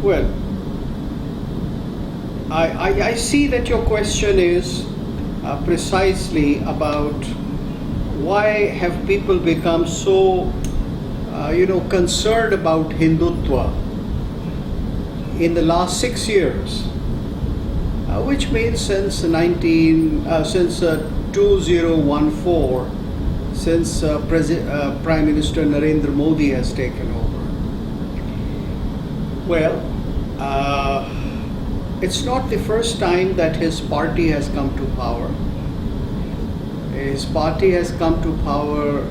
Well, I see that your question is precisely about why have people become so, concerned about Hindutva in the last 6 years, which means since 2014, since Prime Minister Narendra Modi has taken over. Well, it's not the first time that his party has come to power. His party has come to power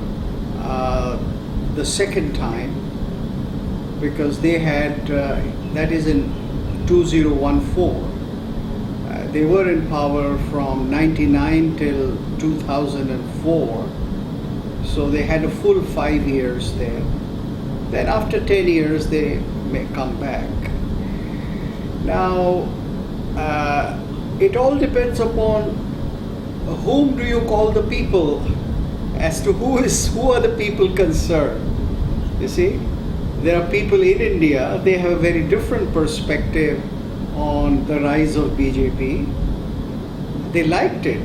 the second time, because they had, that is in 2014. They were in power from 99 till 2004. So they had a full 5 years there. Then after 10 years, they may come back. Now, it all depends upon whom do you call the people, as to who are the people concerned. You see, there are people in India, they have a very different perspective on the rise of BJP. They liked it.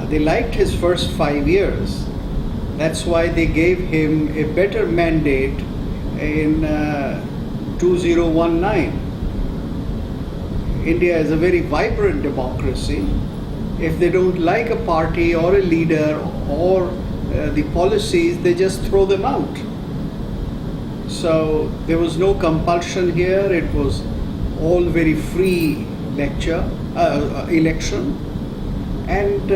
They liked his first 5 years. That's why they gave him a better mandate in 2019. India is a very vibrant democracy. If they don't like a party or a leader or the policies, they just throw them out. So there was no compulsion here. It was all very free election. And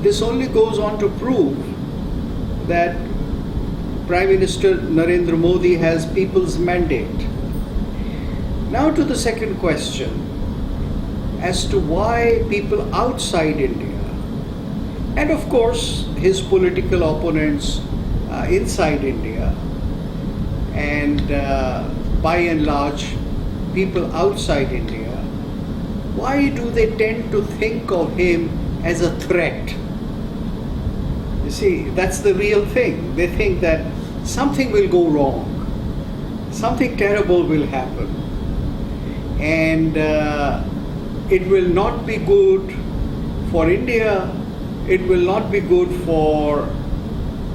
this only goes on to prove that Prime Minister Narendra Modi has people's mandate. Now to the second question, as to why people outside India, and of course his political opponents inside India, and by and large people outside India, why do they tend to think of him as a threat? You see, that's the real thing. They think that something will go wrong, something terrible will happen, and it will not be good for India, it will not be good for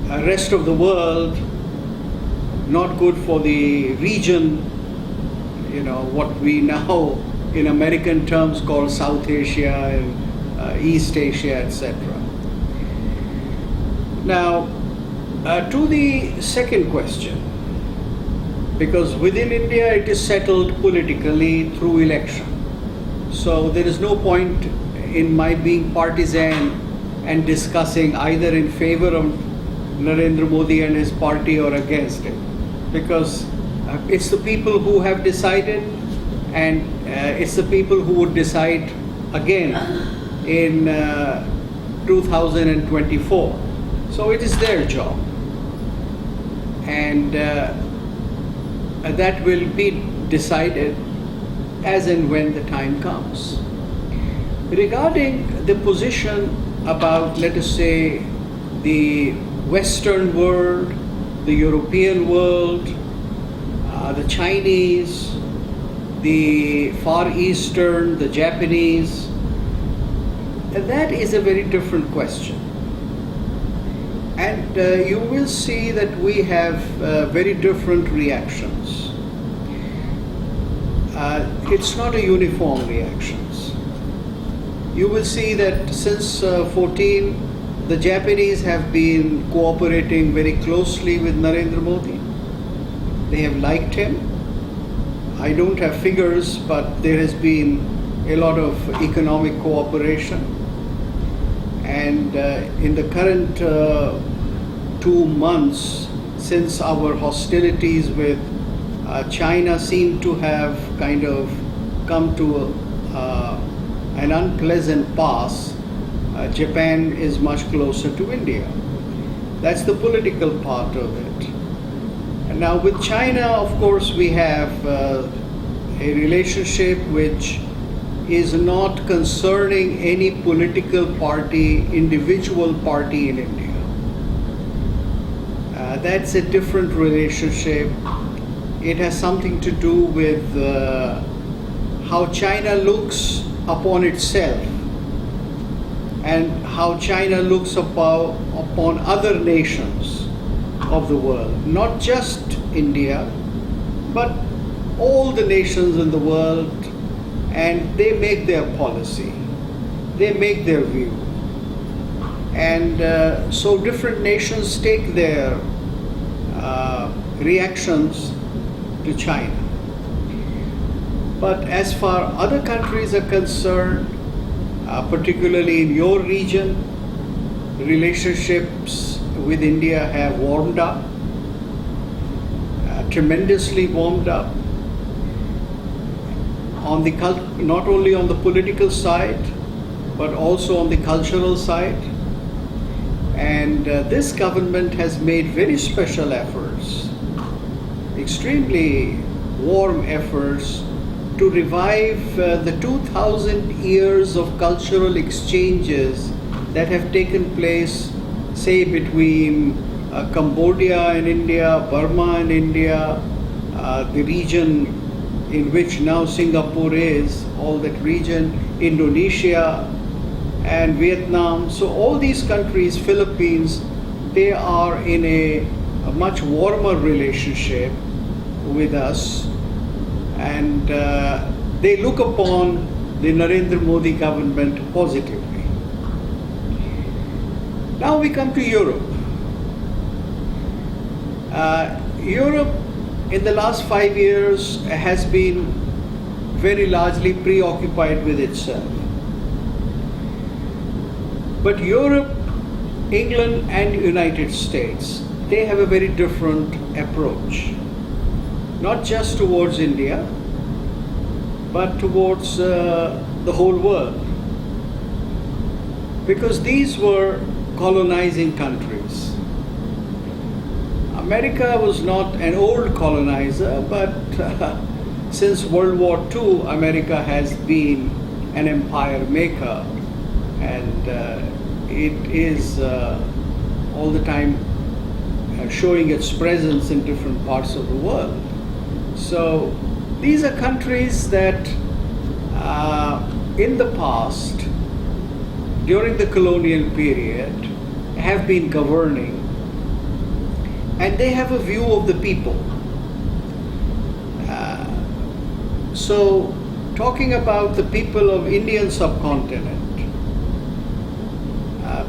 the rest of the world, not good for the region, what we now in American terms call South Asia and East Asia, etc. Now, to the second question, because within India it is settled politically through election. So there is no point in my being partisan and discussing either in favor of Narendra Modi and his party or against it, because it's the people who have decided, and it's the people who would decide again in 2024. So it is their job, and that will be decided as and when the time comes. Regarding the position about, let us say, the Western world, the European world, the Chinese, the Far Eastern, the Japanese, that is a very different question. And you will see that we have very different reactions. It's not a uniform reactions. You will see that since 14, the Japanese have been cooperating very closely with Narendra Modi. They have liked him. I don't have figures, but there has been a lot of economic cooperation. And in the current 2 months, since our hostilities with China seem to have kind of come to an unpleasant pass, Japan is much closer to India. That's the political part of it. And now with China, of course, we have a relationship which is not concerning any political party, individual party in India. That's a different relationship. It has something to do with how China looks upon itself and how China looks upon other nations of the world, not just India, but all the nations in the world, and they make their policy, they make their view. And so different nations take their reactions to China. But as far other countries are concerned, particularly in your region, relationships with India have warmed up, tremendously warmed up, on the not only on the political side, but also on the cultural side. And this government has made very special efforts, extremely warm efforts, to revive the 2,000 years of cultural exchanges that have taken place, say, between Cambodia and India, Burma and India, the region in which now Singapore is, all that region, Indonesia and Vietnam. So all these countries, Philippines, they are in a much warmer relationship with us, and they look upon the Narendra Modi government positively. Now we come to Europe. Europe in the last 5 years has been very largely preoccupied with itself. But Europe, England and United States, they have a very different approach. Not just towards India, but towards the whole world. Because these were colonizing countries. America was not an old colonizer, but since World War II, America has been an empire maker, and it is all the time showing its presence in different parts of the world. So these are countries that in the past, during the colonial period, have been governing, and they have a view of the people. So talking about the people of Indian subcontinent,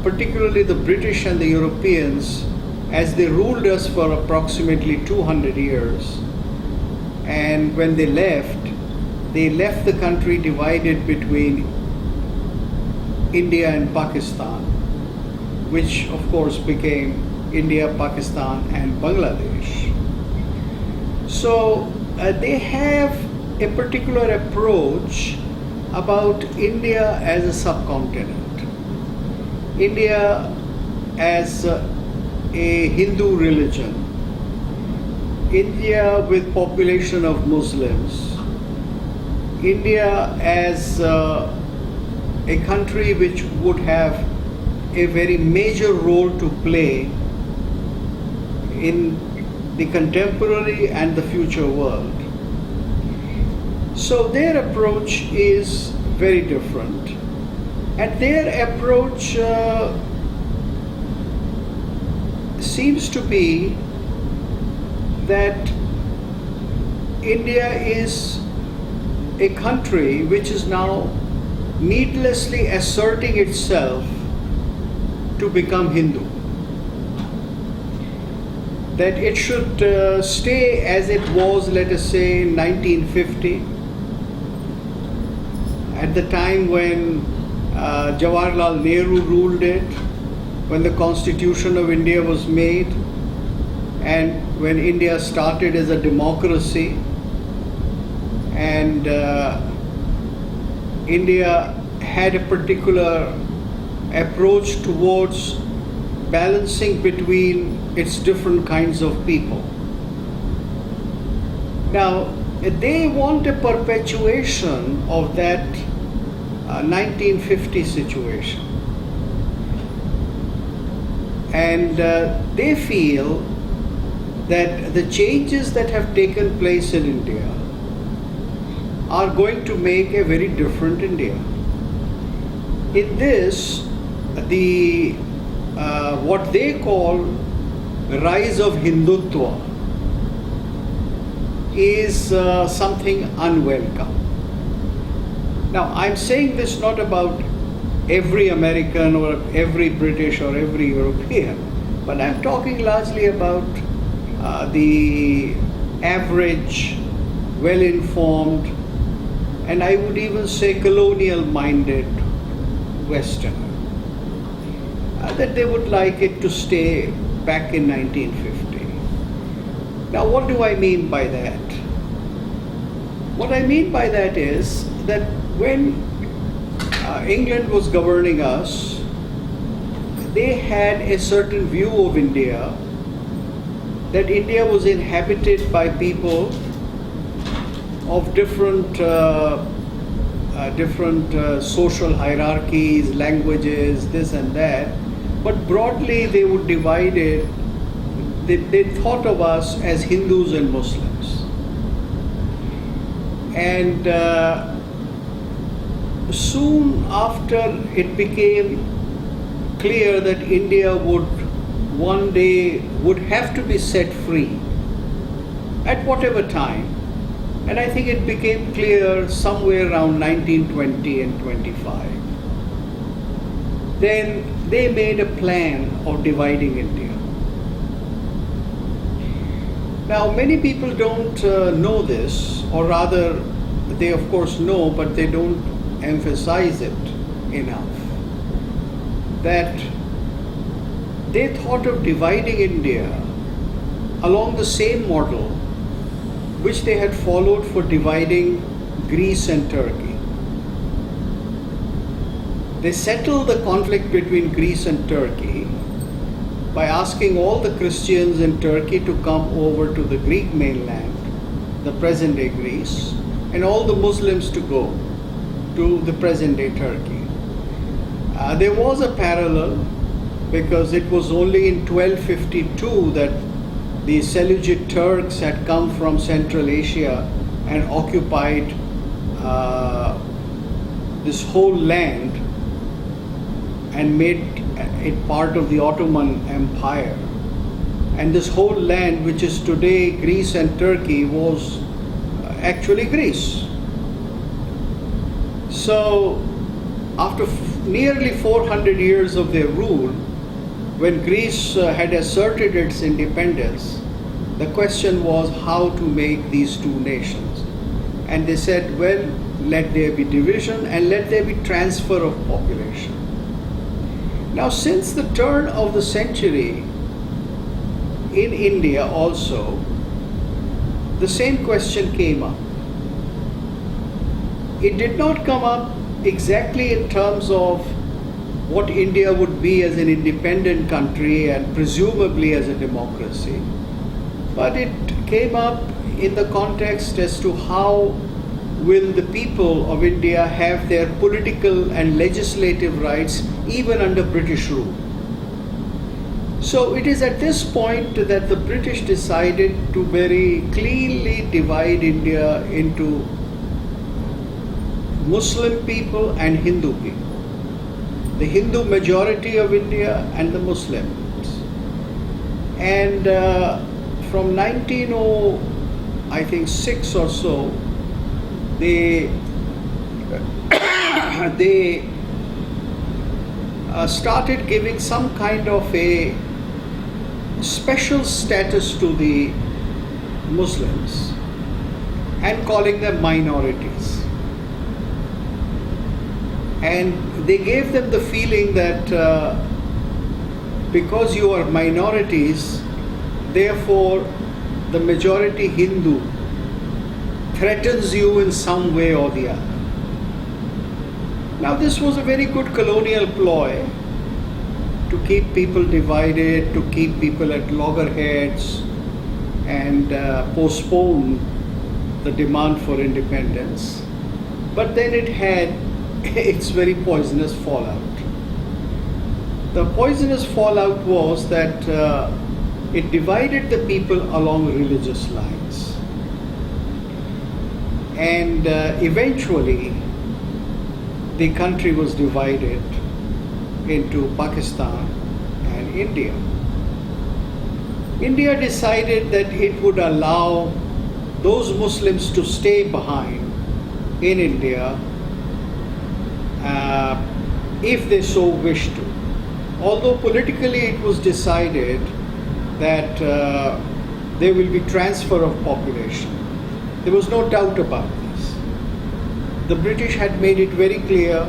particularly the British and the Europeans, as they ruled us for approximately 200 years, and when they left the country divided between India and Pakistan, which of course became India, Pakistan and Bangladesh. So they have a particular approach about India as a subcontinent, India as a Hindu religion, India with population of Muslims, India as a country which would have a very major role to play in the contemporary and the future world. So their approach is very different, and their approach seems to be that India is a country which is now needlessly asserting itself to become Hindu. That it should stay as it was, let us say, in 1950, at the time when Jawaharlal Nehru ruled it, when the Constitution of India was made, and when India started as a democracy, and India had a particular approach towards balancing between its different kinds of people. Now, they want a perpetuation of that 1950 situation. And they feel that the changes that have taken place in India are going to make a very different India. In this, the what they call rise of Hindutva is something unwelcome. Now, I'm saying this not about every American or every British or every European, but I'm talking largely about the average, well-informed, and I would even say colonial-minded Westerner, that they would like it to stay back in 1950. Now, what do I mean by that? What I mean by that is that when England was governing us, they had a certain view of India, that India was inhabited by people of different social hierarchies, languages, this and that, but broadly they would divide it. They thought of us as Hindus and Muslims. And soon after it became clear that India would one day would have to be set free at whatever time, and I think it became clear somewhere around 1920 and 25. Then they made a plan of dividing India. Now, many people don't know this, or rather, they of course know, but they don't emphasize it enough, that they thought of dividing India along the same model which they had followed for dividing Greece and Turkey. They settled the conflict between Greece and Turkey by asking all the Christians in Turkey to come over to the Greek mainland, the present-day Greece, and all the Muslims to go to the present-day Turkey. There was a parallel, because it was only in 1252 that the Seleucid Turks had come from Central Asia and occupied this whole land and made it part of the Ottoman Empire. And this whole land, which is today Greece and Turkey, was actually Greece. So after nearly 400 years of their rule, when Greece had asserted its independence, the question was how to make these two nations. And they said, well, let there be division and let there be transfer of population. Now, since the turn of the century, in India also, the same question came up. It did not come up exactly in terms of what India would be as an independent country and presumably as a democracy, but it came up in the context as to how will the people of India have their political and legislative rights even under British rule. So it is at this point that the British decided to very cleanly divide India into Muslim people and Hindu people. The Hindu majority of India and the Muslims. And from 1906 or so, they started giving some kind of a special status to the Muslims and calling them minorities. And they gave them the feeling that because you are minorities, therefore the majority Hindu threatens you in some way or the other. Now, this was a very good colonial ploy to keep people divided, to keep people at loggerheads, and postpone the demand for independence. But then it had its very poisonous fallout. The poisonous fallout was that It divided the people along religious lines. And eventually, the country was divided into Pakistan and India. India decided that it would allow those Muslims to stay behind in India if they so wished to. Although politically it was decided that there will be transfer of population. There was no doubt about this. The British had made it very clear,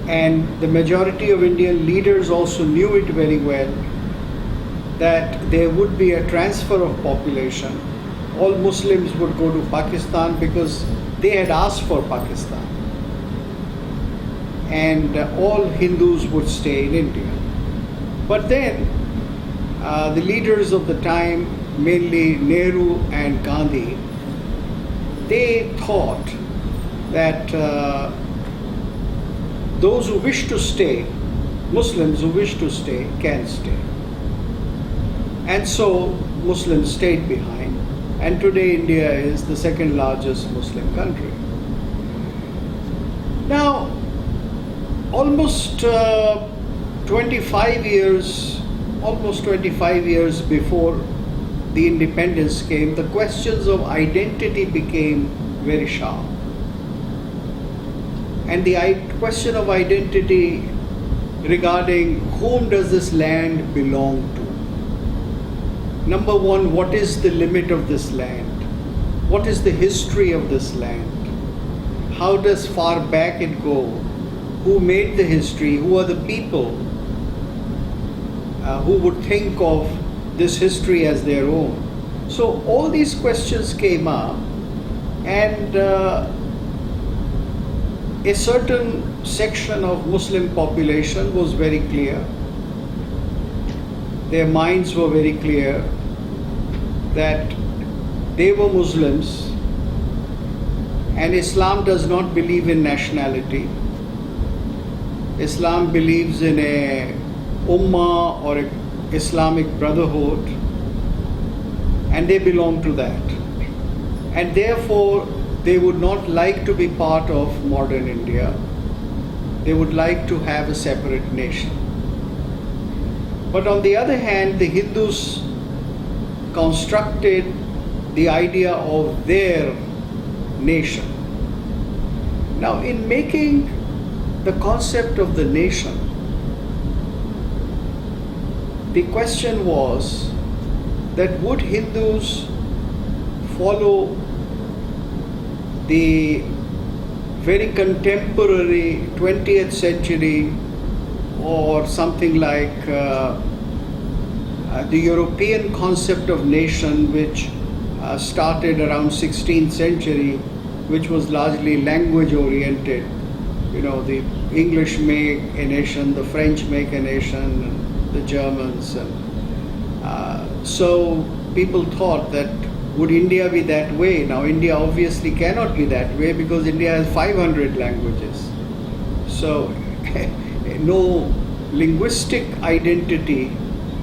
and the majority of Indian leaders also knew it very well, that there would be a transfer of population. All Muslims would go to Pakistan because they had asked for Pakistan. And all Hindus would stay in India. But then the leaders of the time, mainly Nehru and Gandhi, they thought that those who wish to stay, Muslims who wish to stay, can stay. And so Muslims stayed behind, and today India is the second largest Muslim country. Now, almost 25 years before the independence came, the questions of identity became very sharp. And the question of identity regarding whom does this land belong to? Number one, what is the limit of this land? What is the history of this land? How does far back it go? Who made the history? Who are the people who would think of this history as their own? So all these questions came up, and a certain section of Muslim population was very clear. Their minds were very clear that they were Muslims, and Islam does not believe in nationality. Islam believes in a ummah or a Islamic brotherhood, and they belong to that. And therefore, they would not like to be part of modern India. They would like to have a separate nation. But on the other hand, the Hindus constructed the idea of their nation. Now, in making the concept of the nation, the question was that would Hindus follow the very contemporary 20th century or something like the European concept of nation, which started around 16th century, which was largely language oriented. You know, the English make a nation, the French make a nation, and the Germans. And so people thought that would India be that way? Now India obviously cannot be that way because India has 500 languages. So no linguistic identity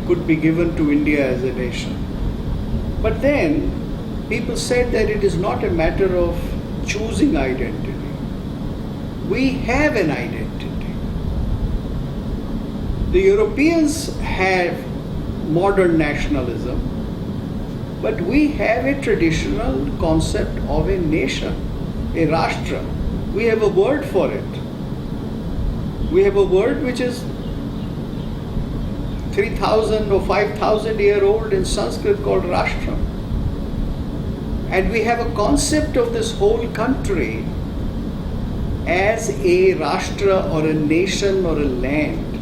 could be given to India as a nation. But then people said that it is not a matter of choosing identity. We have an identity. The Europeans have modern nationalism, but we have a traditional concept of a nation, a rashtra. We have a word for it. We have a word which is 3,000 or 5,000 year old in Sanskrit called rashtra. And we have a concept of this whole country as a rashtra or a nation or a land.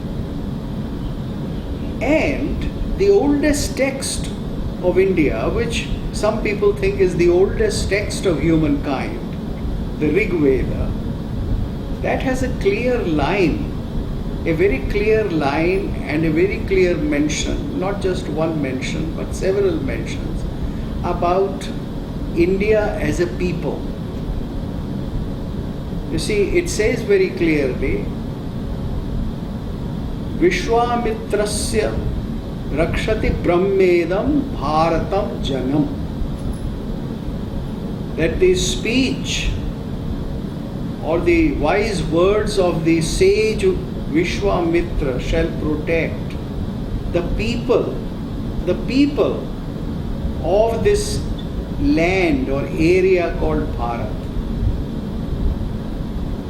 And the oldest text of India, which some people think is the oldest text of humankind, the Rig Veda, that has a clear line, a very clear line and a very clear mention, not just one mention, but several mentions about India as a people. You see, it says very clearly, Vishwamitrasya Rakshati Brahmedam Bharatam Janam. That the speech or the wise words of the sage Vishwamitra shall protect the people of this land or area called Bharat.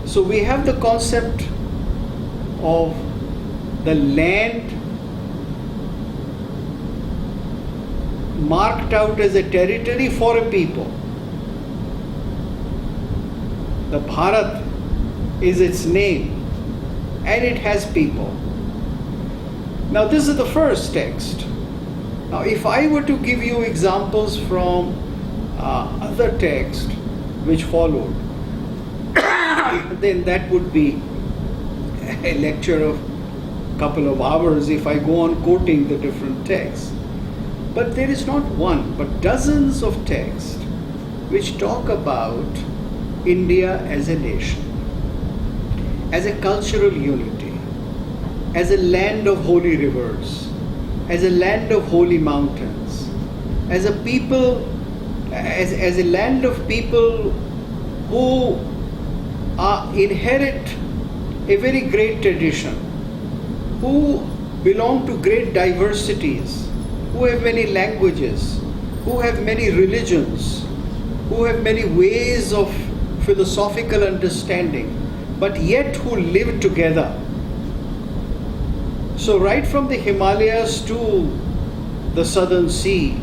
So we have the concept of the land marked out as a territory for a people. The Bharat is its name and it has people. Now this is the first text. Now if I were to give you examples from other texts which followed, then that would be a lecture of a couple of hours if I go on quoting the different texts. But there is not one, but dozens of texts which talk about India as a nation, as a cultural unity, as a land of holy rivers, as a land of holy mountains, as a people, as a land of people who inherit a very great tradition, who belong to great diversities, who have many languages, who have many religions, who have many ways of philosophical understanding, but yet who live together. So right from the Himalayas to the southern sea,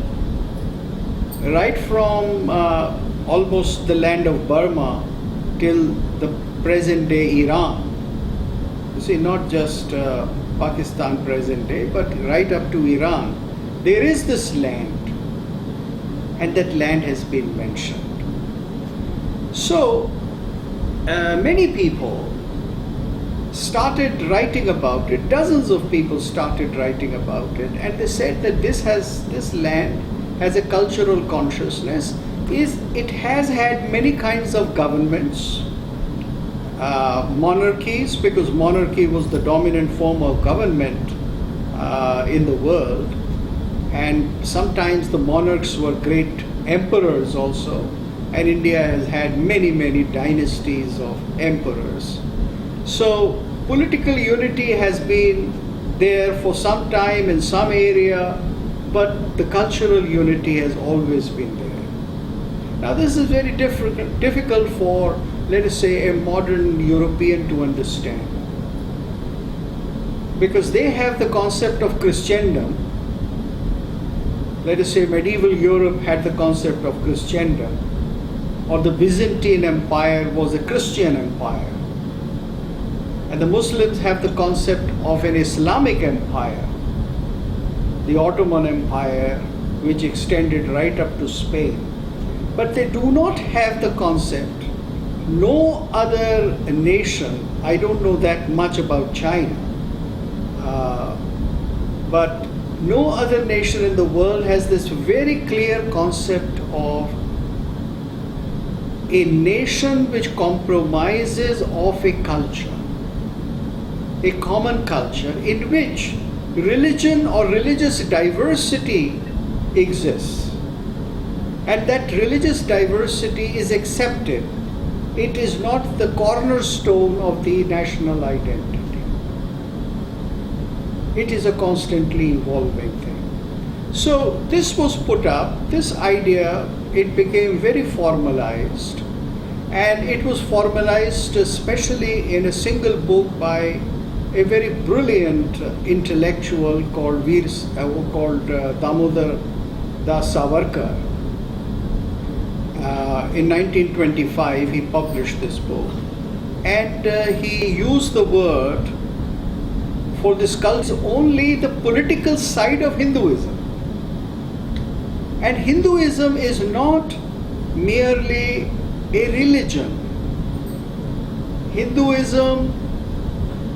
right from almost the land of Burma till the present day Iran, you see, not just Pakistan present day, but right up to Iran, there is this land, and that land has been mentioned. So many people started writing about it, dozens of people started writing about it, and they said that this land has a cultural consciousness. It has had many kinds of governments, monarchies, because monarchy was the dominant form of government in the world, and sometimes the monarchs were great emperors also, and India has had many dynasties of emperors. So political unity has been there for some time in some area, but the cultural unity has always been there. Now this is very difficult for, let us say, a modern European to understand, because they have the concept of Christendom. Let us say medieval Europe had the concept of Christendom, or the Byzantine Empire was a Christian empire. And the Muslims have the concept of an Islamic empire, the Ottoman Empire, which extended right up to Spain. But they do not have the concept, no other nation, I don't know that much about China, but no other nation in the world has this very clear concept of a nation which compromises of a culture, a common culture in which religion or religious diversity exists, and that religious diversity is accepted. It is not the cornerstone of the national identity. It is a constantly evolving thing. So this was put up, this idea, it became very formalized, and it was formalized especially in a single book by a very brilliant intellectual called Damodar Das Savarkar. In 1925 he published this book, and he used the word for this culture only the political side of Hinduism. And Hinduism is not merely a religion. Hinduism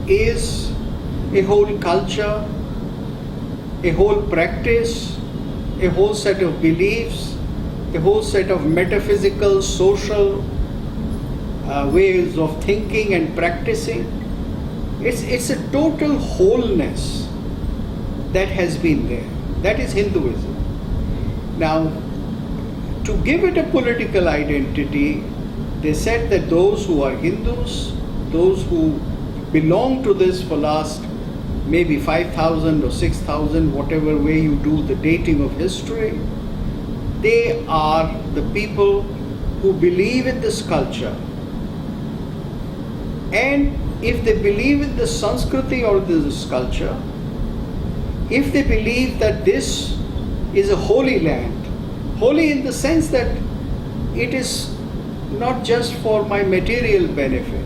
is a whole culture, a whole practice, a whole set of beliefs, a whole set of metaphysical, social ways of thinking and practicing. It's a total wholeness. that has been there. That is Hinduism. Now, to give it a political identity, they said that those who are Hindus, those who belong to this for last maybe 5,000 or 6,000, whatever way you do the dating of history, they are the people who believe in this culture. And if they believe in the Sanskriti or this culture, if they believe that this is a holy land, holy in the sense that it is not just for my material benefit,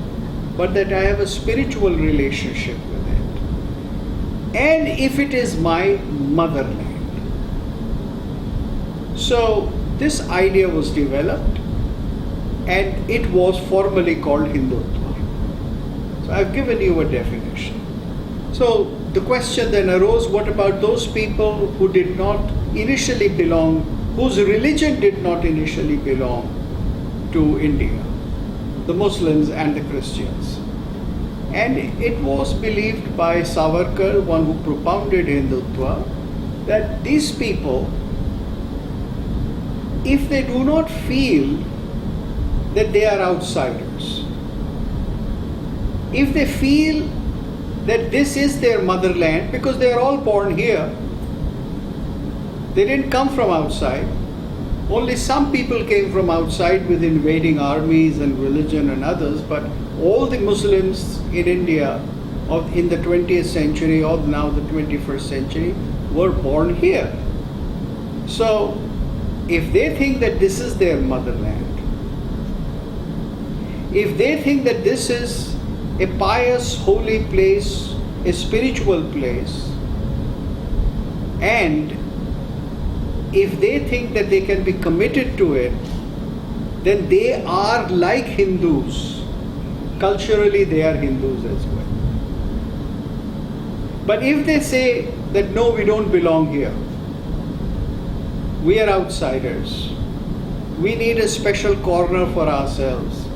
but that I have a spiritual relationship with it, and if it is my motherland. So this idea was developed and it was formally called Hindutva. So I've given you a definition. So the question then arose, what about those people who did not initially belong, whose religion did not initially belong to India, the Muslims and the Christians? And it was believed by Savarkar, one who propounded Hindutva, that these people, if they do not feel that they are outsiders, if they feel that this is their motherland, because they are all born here, they didn't come from outside. Only some people came from outside with invading armies and religion and others, but all the Muslims in India in the 20th century or now the 21st century were born here. So if they think that this is their motherland, if they think that this is a pious, holy place, a spiritual place, and if they think that they can be committed to it, then they are like Hindus. Culturally, they are Hindus as well. But if they say that no, we don't belong here, we are outsiders, we need a special corner for ourselves,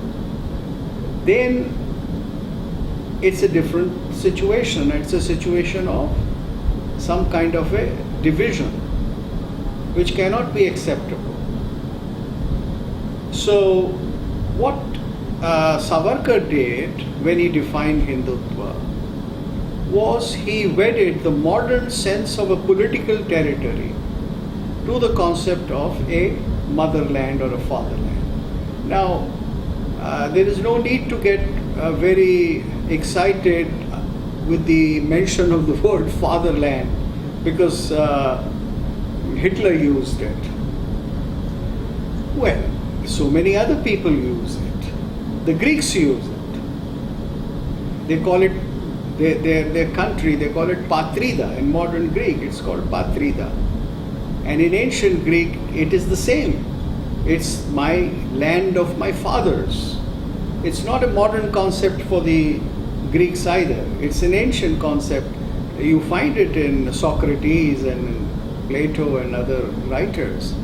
then it's a different situation. It's a situation of some kind of a division which cannot be acceptable. So what Savarkar did when he defined Hindutva was he wedded the modern sense of a political territory to the concept of a motherland or a fatherland. Now, there is no need to get very excited with the mention of the word fatherland, because Hitler used it. Well, so many other people use it. The Greeks use it. They call it, their country, they call it Patrida. In modern Greek, it's called Patrida. And in ancient Greek, it is the same. It's my land of my fathers. It's not a modern concept for the Greeks either. It's an ancient concept. You find it in Socrates and Plato and other writers.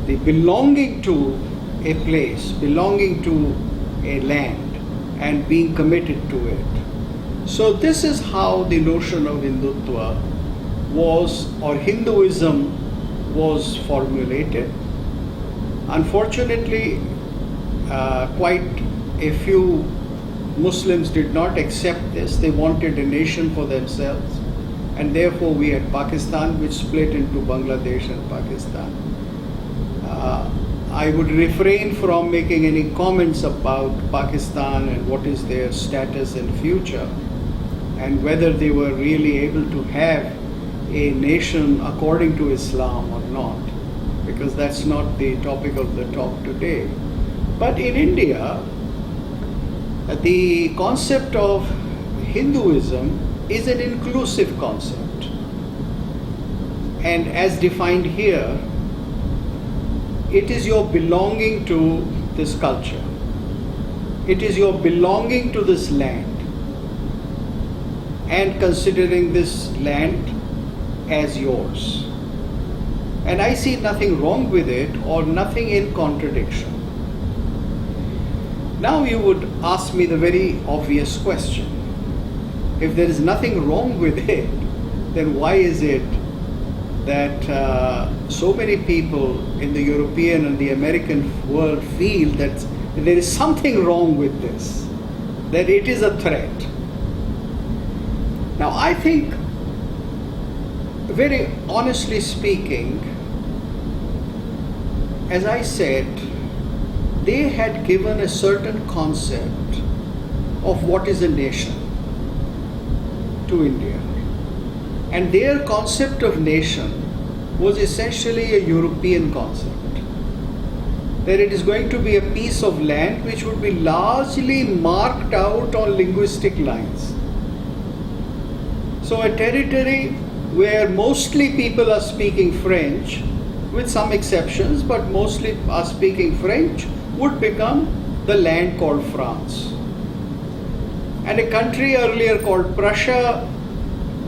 The belonging to a place, belonging to a land, and being committed to it. So this is how the notion of Hindutva was, or Hinduism was formulated. Unfortunately, quite a few Muslims did not accept this. They wanted a nation for themselves, and therefore we had Pakistan, which split into Bangladesh and Pakistan. I would refrain from making any comments about Pakistan and what is their status and future, and whether they were really able to have a nation according to Islam or not, because that's not the topic of the talk today. But in India, the concept of Hinduism is an inclusive concept. And as defined here, it is your belonging to this culture. It is your belonging to this land and considering this land as yours. And I see nothing wrong with it or nothing in contradiction. Now you would ask me the very obvious question. If there is nothing wrong with it, then why is it that so many people in the European and the American world feel that there is something wrong with this, that it is a threat? Now, I think, very honestly speaking, as I said, they had given a certain concept of what is a nation to India. And their concept of nation was essentially a European concept. That it is going to be a piece of land which would be largely marked out on linguistic lines. So a territory where mostly people are speaking French, with some exceptions, but mostly are speaking French, would become the land called France. And a country earlier called Prussia,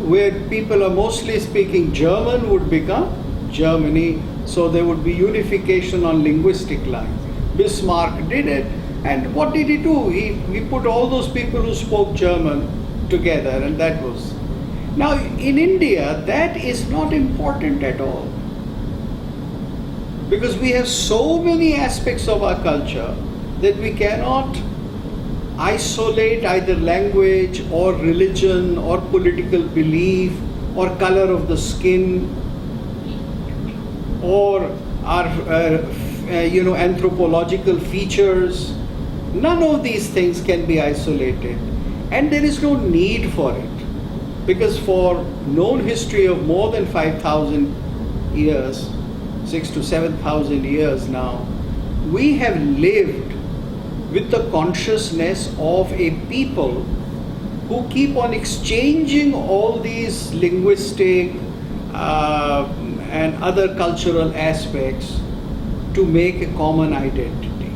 where people are mostly speaking German, would become Germany. So there would be unification on linguistic lines. Bismarck did it, and what did he do? He put all those people who spoke German together, and that was. Now in India, that is not important at all, because we have so many aspects of our culture that we cannot isolate either language or religion or political belief or color of the skin or our anthropological features. None of these things can be isolated, and there is no need for it, because for known history of more than 5,000 years, 6,000 to 7,000 years now, we have lived with the consciousness of a people who keep on exchanging all these linguistic and other cultural aspects to make a common identity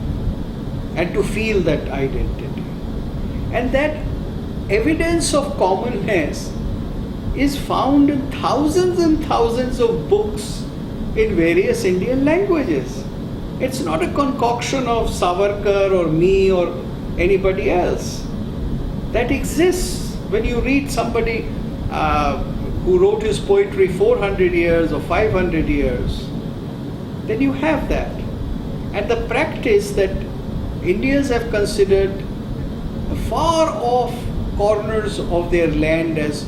and to feel that identity. And that evidence of commonness is found in thousands and thousands of books in various Indian languages. It's not a concoction of Savarkar or me or anybody else. That exists. When you read somebody who wrote his poetry 400 years or 500 years, then you have that. And the practice that Indians have considered far off corners of their land as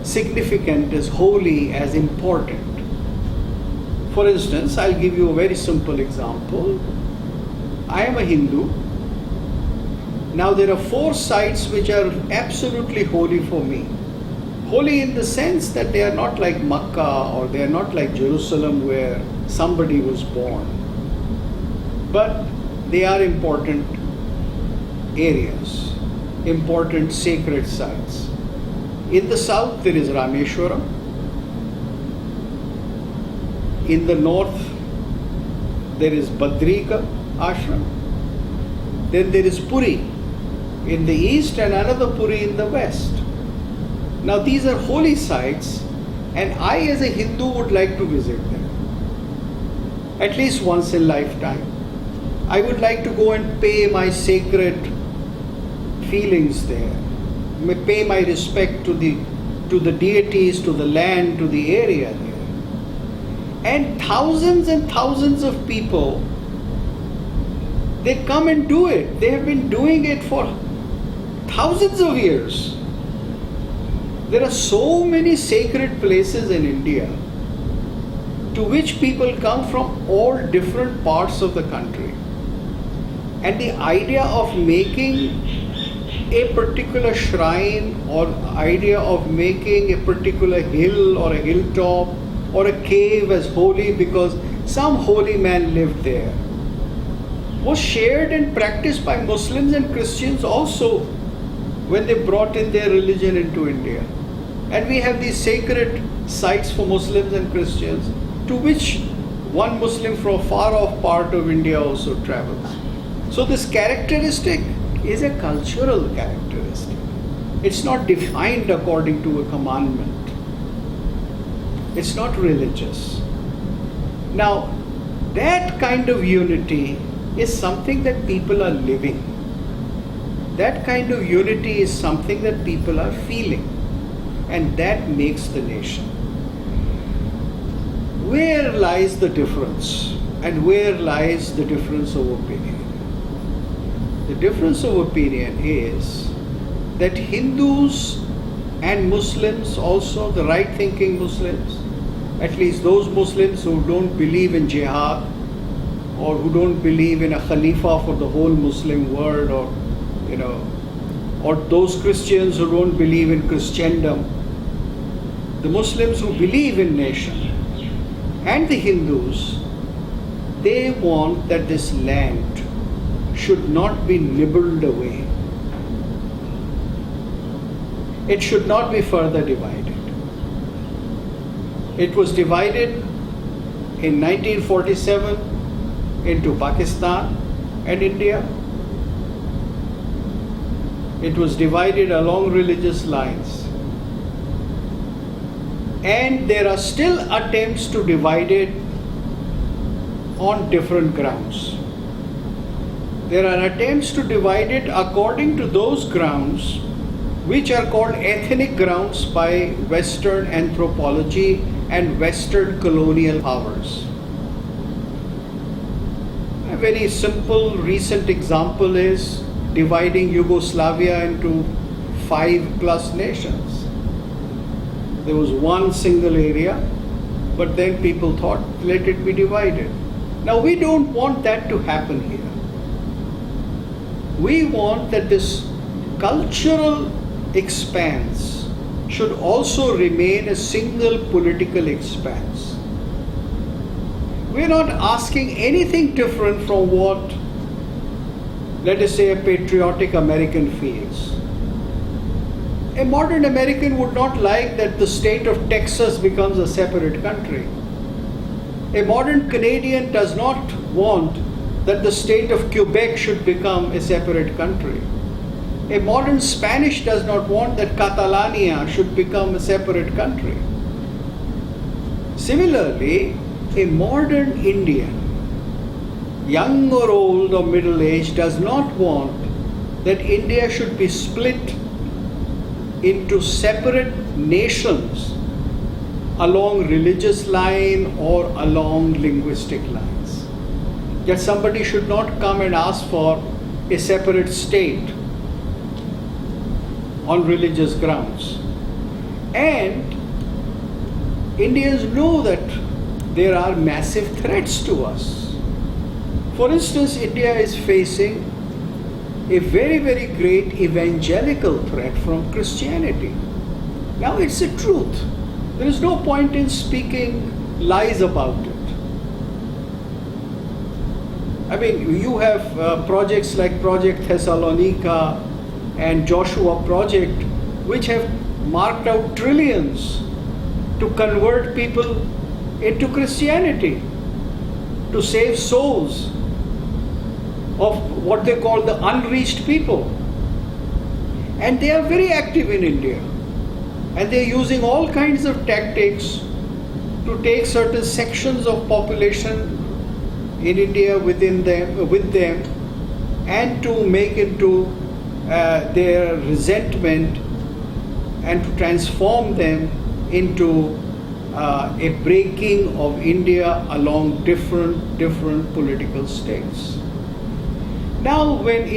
significant, as holy, as important. For instance, I'll give you a very simple example. I am a Hindu. Now there are 4 sites which are absolutely holy for me. Holy in the sense that they are not like Makkah or they are not like Jerusalem where somebody was born. But they are important areas, important sacred sites. In the south there is Rameshwaram. In the north, there is Badrika ashram. Then there is Puri in the east and another Puri in the west. Now these are holy sites, and I as a Hindu would like to visit them at least once in lifetime. I would like to go and pay my sacred feelings there, pay my respect to the deities, to the land, to the area there. And thousands of people, they come and do it. They have been doing it for thousands of years. There are so many sacred places in India to which people come from all different parts of the country. And the idea of making a particular shrine or idea of making a particular hill or a hilltop or a cave as holy because some holy man lived there was shared and practiced by Muslims and Christians also when they brought in their religion into India. And we have these sacred sites for Muslims and Christians to which one Muslim from a far off part of India also travels. So this characteristic is a cultural characteristic. It's not defined according to a commandment. It's not religious. Now, that kind of unity is something that people are living. That kind of unity is something that people are feeling. and that makes the nation. Where lies the difference? And where lies the difference of opinion? The difference of opinion is that Hindus and Muslims, also the right-thinking Muslims, at least those Muslims who don't believe in jihad or who don't believe in a Khalifa for the whole Muslim world, or those Christians who don't believe in Christendom, the Muslims who believe in nation, and the Hindus, they want that this land should not be nibbled away. It should not be further divided. It was divided in 1947 into Pakistan and India. It was divided along religious lines. And there are still attempts to divide it on different grounds. There are attempts to divide it according to those grounds which are called ethnic grounds by Western anthropology and Western colonial powers. A very simple recent example is dividing Yugoslavia into 5+ nations. There was one single area, but then people thought, let it be divided. Now we don't want that to happen here. We want that this cultural expanse should also remain a single political expanse. We're not asking anything different from what, let us say, a patriotic American feels. A modern American would not like that the state of Texas becomes a separate country. A modern Canadian does not want that the state of Quebec should become a separate country. A modern Spanish does not want that Catalonia should become a separate country. Similarly, a modern Indian, young or old or middle-aged, does not want that India should be split into separate nations along religious line or along linguistic lines. That somebody should not come and ask for a separate state on religious grounds. And Indians know that there are massive threats to us. For instance, India is facing a very, very great evangelical threat from Christianity. Now it's a truth. There is no point in speaking lies about it. I mean, you have projects like Project Thessalonica and Joshua Project, which have marked out trillions to convert people into Christianity, to save souls of what they call the unreached people. And they are very active in India. And they are using all kinds of tactics to take certain sections of population in India with them and to make into their resentment and to transform them into a breaking of India along different political states. Now when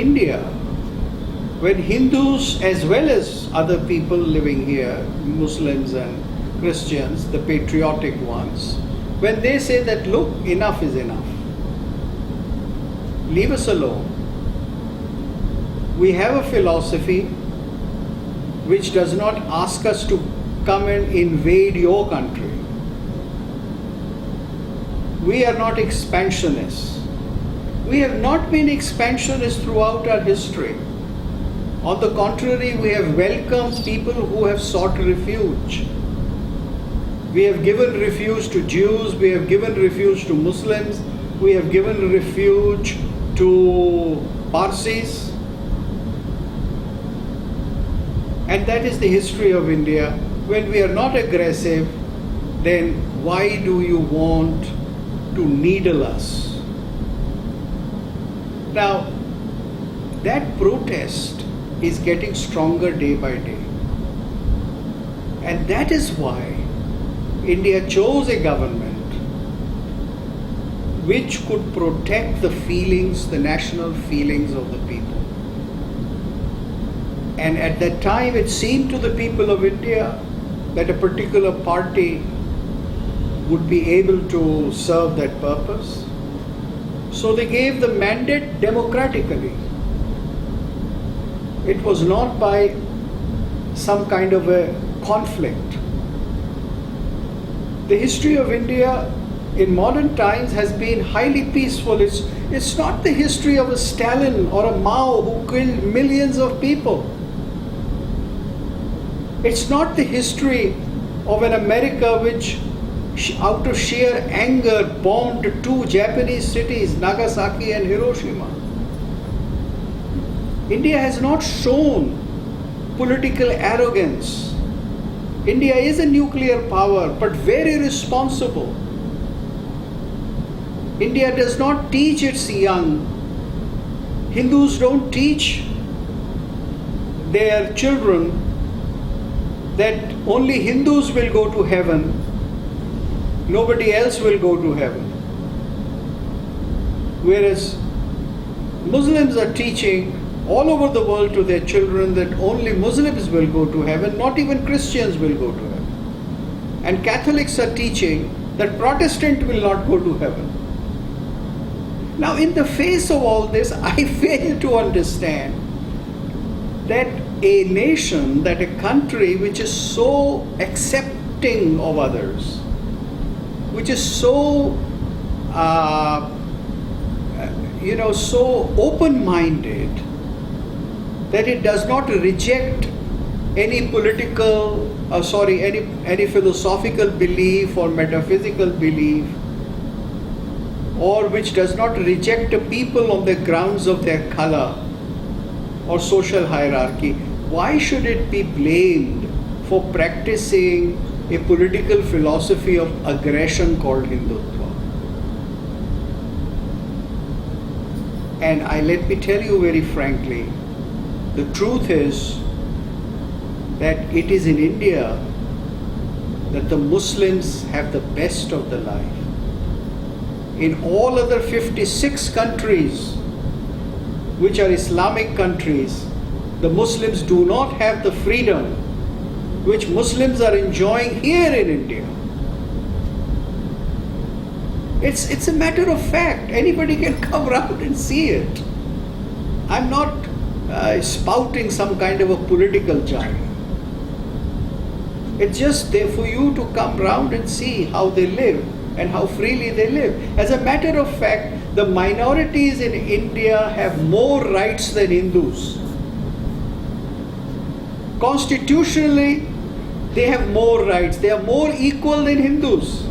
Hindus as well as other people living here, Muslims and Christians, the patriotic ones, when they say that, look, enough is enough, leave us alone. We have a philosophy which does not ask us to come and invade your country. We are not expansionists. We have not been expansionists throughout our history. On the contrary, we have welcomed people who have sought refuge. We have given refuge to Jews, we have given refuge to Muslims, we have given refuge to Parsis. And that is the history of India. When we are not aggressive, then why do you want to needle us? Now, that protest is getting stronger day by day. And that is why India chose a government which could protect the feelings, the national feelings of the people. And at that time, it seemed to the people of India that a particular party would be able to serve that purpose. So they gave the mandate democratically. It was not by some kind of a conflict. The history of India in modern times has been highly peaceful. It's not the history of a Stalin or a Mao who killed millions of people. It's not the history of an America which, out of sheer anger, bombed two Japanese cities, Nagasaki and Hiroshima. India has not shown political arrogance. India is a nuclear power, but very responsible. India does not teach its young. Hindus don't teach their children that only Hindus will go to heaven, nobody else will go to heaven. Whereas Muslims are teaching all over the world to their children that only Muslims will go to heaven, not even Christians will go to heaven. And Catholics are teaching that Protestant will not go to heaven. Now, in the face of all this, I fail to understand that a nation, that a country which is so accepting of others, which is so, so open-minded, that it does not reject any political, any philosophical belief or metaphysical belief, or which does not reject a people on the grounds of their color or social hierarchy, why should it be blamed for practicing a political philosophy of aggression called Hindutva? And let me tell you very frankly, the truth is that it is in India that the Muslims have the best of the life. In all other 56 countries, which are Islamic countries, the Muslims do not have the freedom which Muslims are enjoying here in India. It's a matter of fact. Anybody can come around and see it. I'm not spouting some kind of a political giant. It's just there for you to come round and see how they live and how freely they live. As a matter of fact, the minorities in India have more rights than Hindus. Constitutionally, they have more rights. They are more equal than Hindus.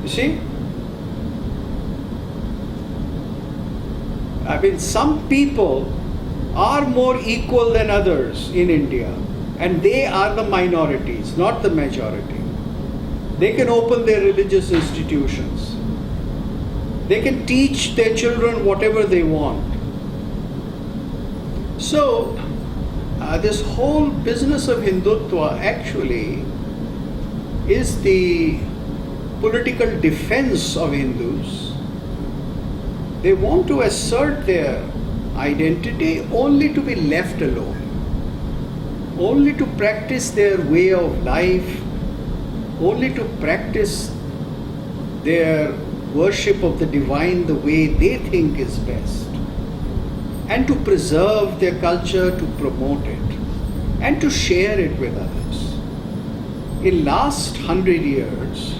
You see? I mean, some people are more equal than others in India, and they are the minorities, not the majority. They can open their religious institutions. They can teach their children whatever they want. So, this whole business of Hindutva actually is the political defense of Hindus. They want to assert their identity only to be left alone, only to practice their way of life, only to practice their worship of the divine the way they think is best, and to preserve their culture, to promote it, and to share it with others. In last 100 years,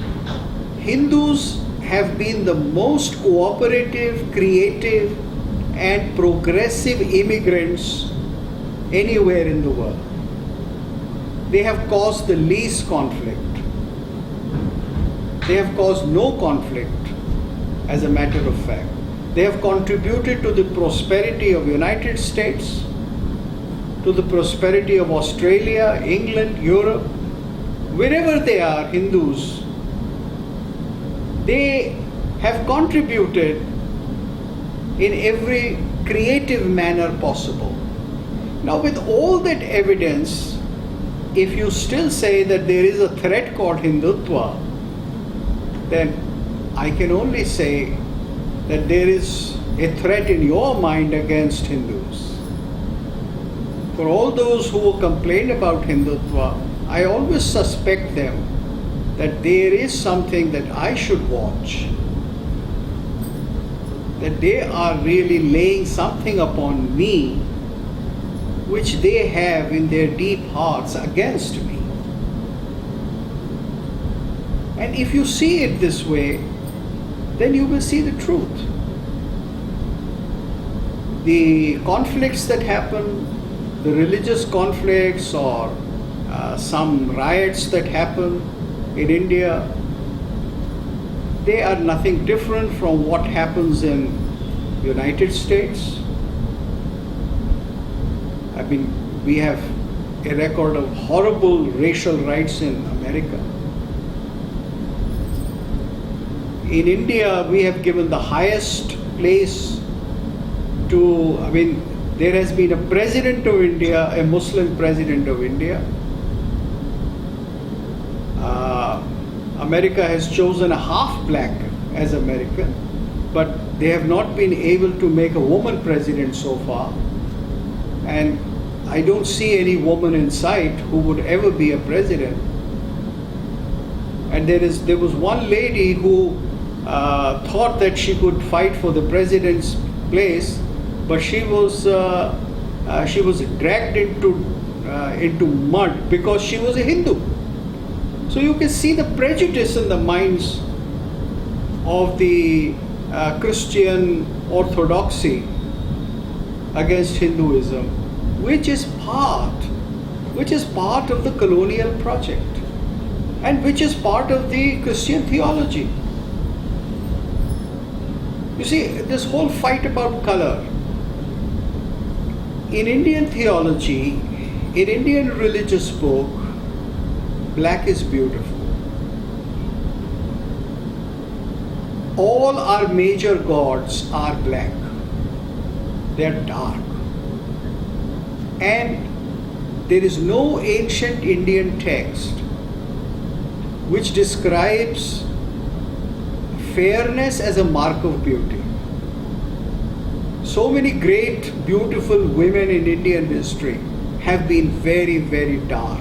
Hindus have been the most cooperative, creative, and progressive immigrants anywhere in the world. They have caused the least conflict. They have caused no conflict, as a matter of fact. They have contributed to the prosperity of United States, to the prosperity of Australia, England, Europe. Wherever they are, Hindus, they have contributed in every creative manner possible. Now, with all that evidence, if you still say that there is a threat called Hindutva, then I can only say that there is a threat in your mind against Hindus. For all those who complain about Hindutva, I always suspect them that there is something that I should watch, that they are really laying something upon me which they have in their deep hearts against me. And if you see it this way, then you will see the truth. The conflicts that happen, the religious conflicts or some riots that happen in India, they are nothing different from what happens in the United States. I mean, we have a record of horrible racial riots in America. In India, we have given the highest place to, I mean, there has been a president of India, a Muslim president of India. America has chosen a half black as American, but they have not been able to make a woman president so far. And I don't see any woman in sight who would ever be a president. And there was one lady who thought that she could fight for the president's place, but she was dragged into mud because she was a Hindu. So you can see the prejudice in the minds of the Christian orthodoxy against Hinduism, which is part of the colonial project and which is part of the Christian theology. You see, this whole fight about color, in Indian theology, in Indian religious book, black is beautiful. All our major gods are black. They are dark. And there is no ancient Indian text which describes fairness as a mark of beauty. So many great, beautiful women in Indian history have been very, very dark.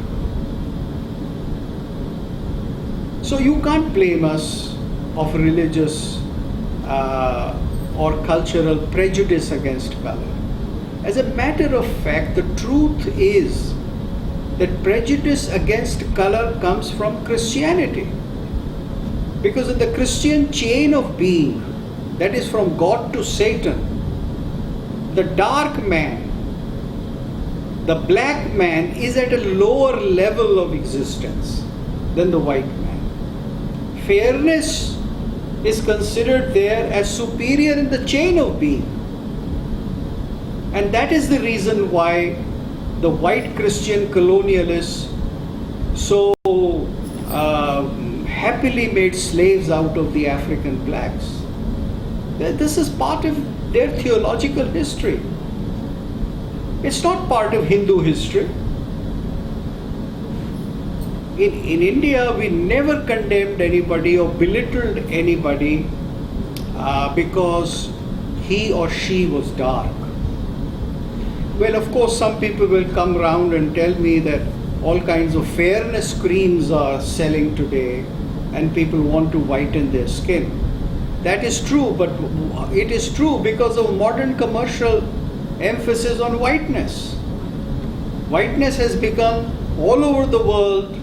So you can't blame us of religious or cultural prejudice against color. As a matter of fact, the truth is that prejudice against color comes from Christianity. Because in the Christian chain of being, that is from God to Satan, the dark man, the black man is at a lower level of existence than the white man. Fairness is considered there as superior in the chain of being. And that is the reason why the white Christian colonialists so happily made slaves out of the African blacks. This is part of their theological history. It's not part of Hindu history. In India, we never condemned anybody or belittled anybody because he or she was dark. Well, of course, some people will come around and tell me that all kinds of fairness creams are selling today and people want to whiten their skin. That is true, but it is true because of modern commercial emphasis on whiteness. Whiteness has become all over the world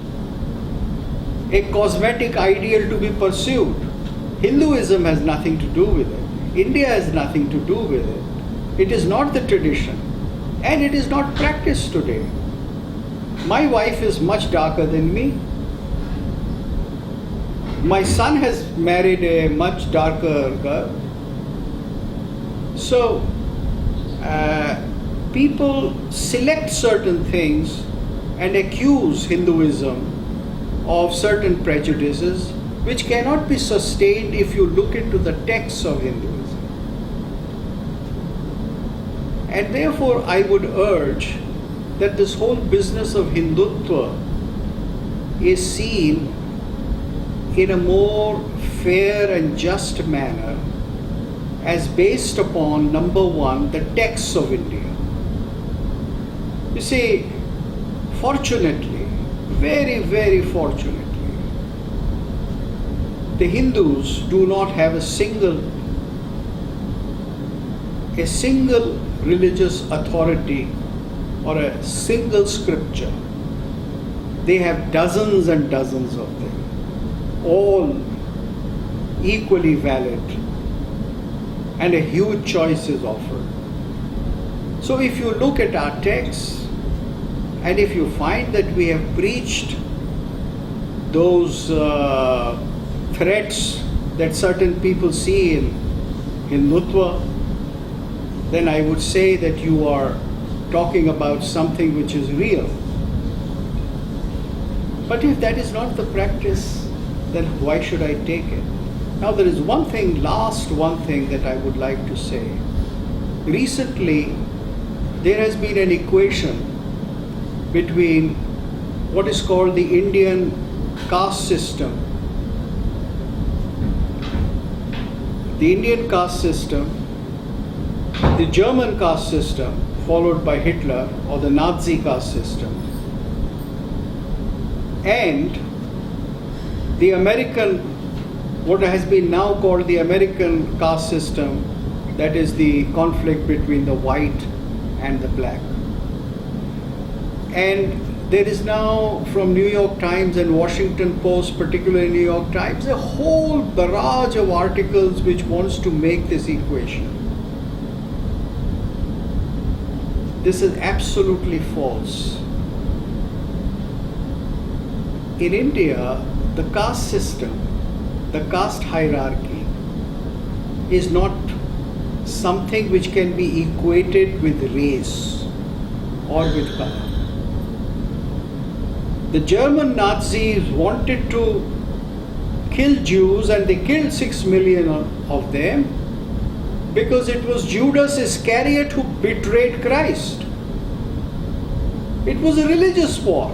a cosmetic ideal to be pursued. Hinduism has nothing to do with it. India has nothing to do with it. It is not the tradition, and it is not practiced today. My wife is much darker than me. My son has married a much darker girl. So, people select certain things and accuse Hinduism of certain prejudices which cannot be sustained if you look into the texts of Hinduism. And therefore, I would urge that this whole business of Hindutva is seen in a more fair and just manner as based upon, number one, the texts of India. You see, fortunately, very, very fortunately, the Hindus do not have a single religious authority or a single scripture. They have dozens and dozens of them, all equally valid, and a huge choice is offered. So if you look at our texts, and if you find that we have preached those threats that certain people see in Hindutva, then I would say that you are talking about something which is real. But if that is not the practice, then why should I take it? Now there is one thing that I would like to say. Recently, there has been an equation between what is called the Indian caste system. The Indian caste system, the German caste system, followed by Hitler, or the Nazi caste system, and the American, what has been now called the American caste system, that is the conflict between the white and the black. And there is now, from New York Times and Washington Post, particularly New York Times, a whole barrage of articles which wants to make this equation. This is absolutely false. In India, the caste system, the caste hierarchy, is not something which can be equated with race or with color. The German Nazis wanted to kill Jews, and they killed 6 million of them because it was Judas Iscariot who betrayed Christ. It was a religious war.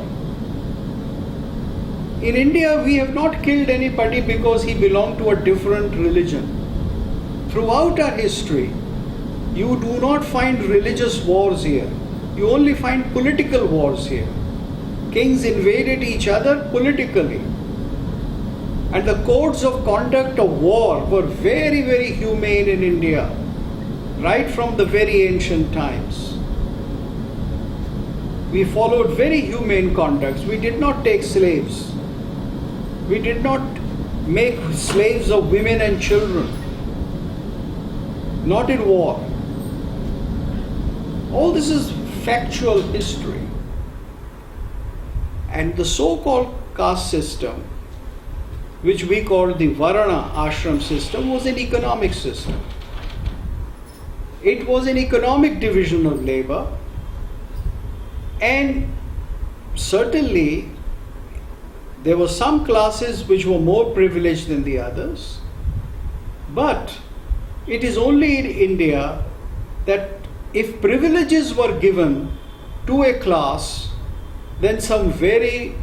In India, we have not killed anybody because he belonged to a different religion. Throughout our history, you do not find religious wars here. You only find political wars here. Kings invaded each other politically. And the codes of conduct of war were very, very humane in India, right from the very ancient times. We followed very humane conducts. We did not take slaves. We did not make slaves of women and children. Not in war. All this is factual history. And the so-called caste system, which we call the Varna ashram system, was an economic system. It was an economic division of labor, and certainly there were some classes which were more privileged than the others, but it is only in India that if privileges were given to a class, then some very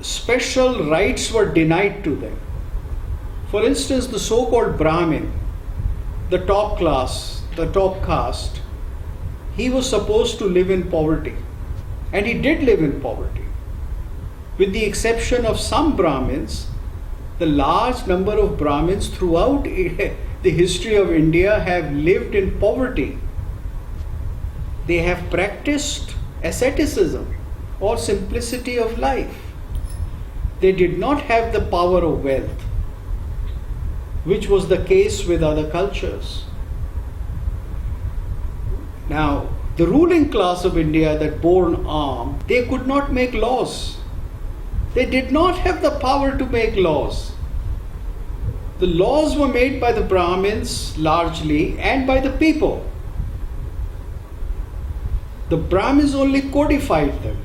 special rights were denied to them. For instance, the so-called Brahmin, the top class, the top caste, he was supposed to live in poverty. And he did live in poverty. With the exception of some Brahmins, the large number of Brahmins throughout the history of India have lived in poverty. They have practiced asceticism or simplicity of life. They did not have the power of wealth, which was the case with other cultures. Now, the ruling class of India that bore arms, they could not make laws. They did not have the power to make laws. The laws were made by the Brahmins largely and by the people. The Brahmins only codified them.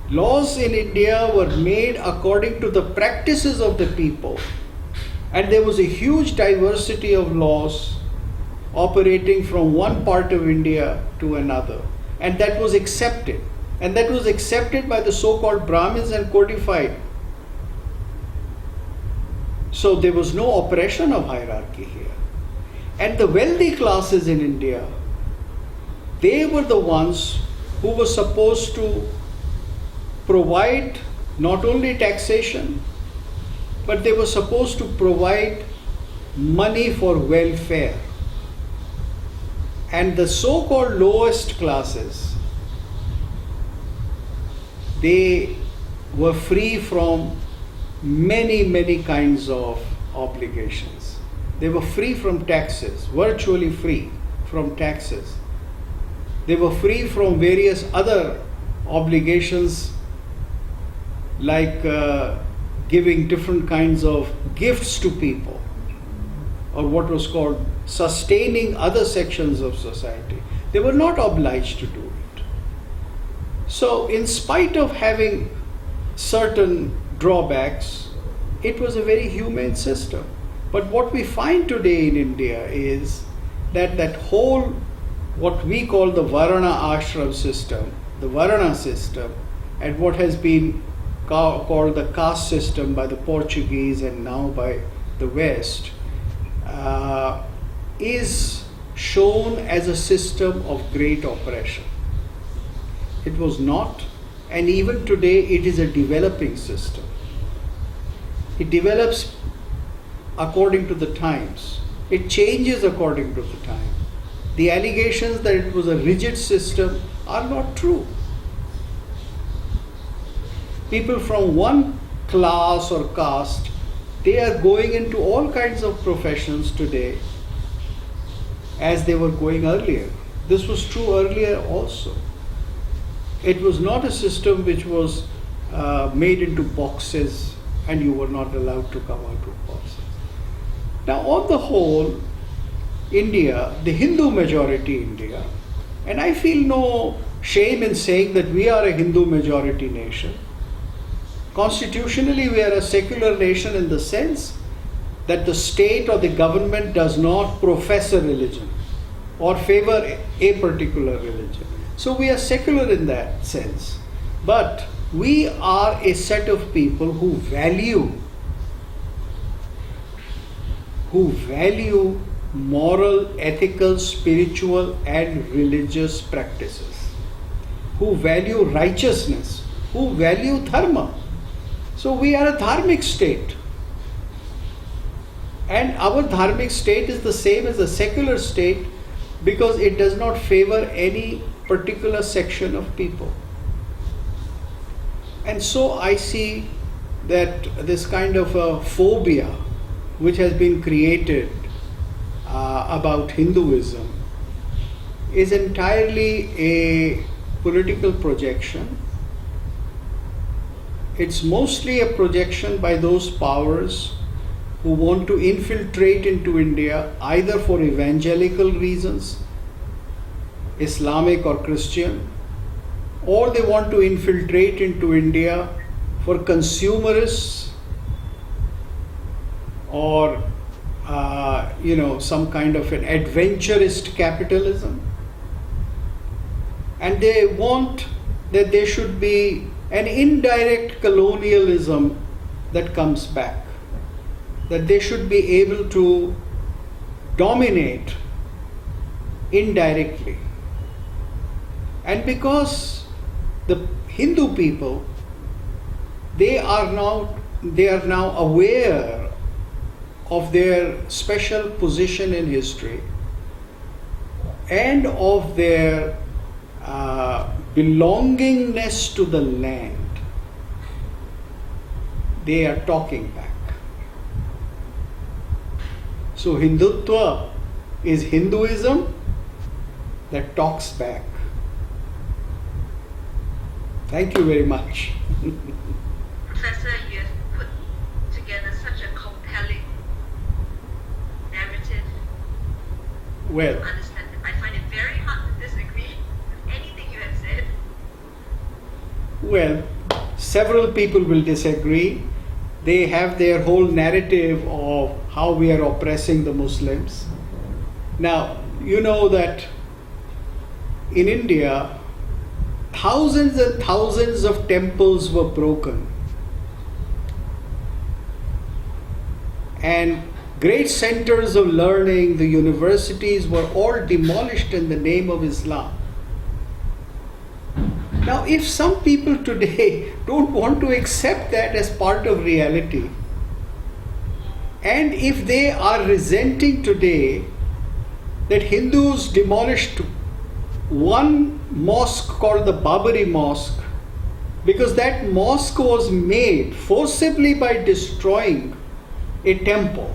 Laws in India were made according to the practices of the people, and there was a huge diversity of laws operating from one part of India to another. And that was accepted. And that was accepted by the so-called Brahmins and codified. So there was no oppression of hierarchy here. And the wealthy classes in India, they were the ones who were supposed to provide not only taxation, but they were supposed to provide money for welfare. And the so-called lowest classes, they were free from many kinds of obligations. They were free from taxes, virtually free from taxes. They were free from various other obligations like giving different kinds of gifts to people, or what was called sustaining other sections of society. They were not obliged to do it. So in spite of having certain drawbacks, it was a very humane system. But what we find today in India is that whole, what we call the Varna ashram system, the Varna system, and what has been called the caste system by the Portuguese and now by the West, is shown as a system of great oppression. It was not, and even today it is a developing system. It develops according to the times. It changes according to the time. The allegations that it was a rigid system are not true. People from one class or caste, they are going into all kinds of professions today as they were going earlier. This was true earlier also. It was not a system which was made into boxes and you were not allowed to come out of boxes. Now, on the whole, India, the Hindu majority India, and I feel no shame in saying that we are a Hindu majority nation. Constitutionally, we are a secular nation in the sense that the state or the government does not profess a religion or favor a particular religion. So we are secular in that sense. But we are a set of people who value moral, ethical, spiritual and religious practices, who value righteousness, who value dharma. So we are a dharmic state. And our dharmic state is the same as a secular state because it does not favor any particular section of people. And so I see that this kind of a phobia which has been created about Hinduism is entirely a political projection. It's mostly a projection by those powers who want to infiltrate into India either for evangelical reasons, Islamic or Christian, or they want to infiltrate into India for consumerists or some kind of an adventurist capitalism. And they want that there should be an indirect colonialism that comes back, that they should be able to dominate indirectly. And because the Hindu people, they are now aware of their special position in history and of their belongingness to the land, they are talking back. So Hindutva is Hinduism that talks back. Thank you very much. Professor, you have put together such a compelling narrative. Well, To understand it. I find it very hard to disagree with anything you have said. well, several people will disagree. They have their whole narrative of how we are oppressing the Muslims. Now, you know that in India, thousands and thousands of temples were broken. And great centers of learning, the universities, were all demolished in the name of Islam. Now, if some people today don't want to accept that as part of reality, and if they are resenting today that Hindus demolished one mosque called the Babari Mosque, because that mosque was made forcibly by destroying a temple.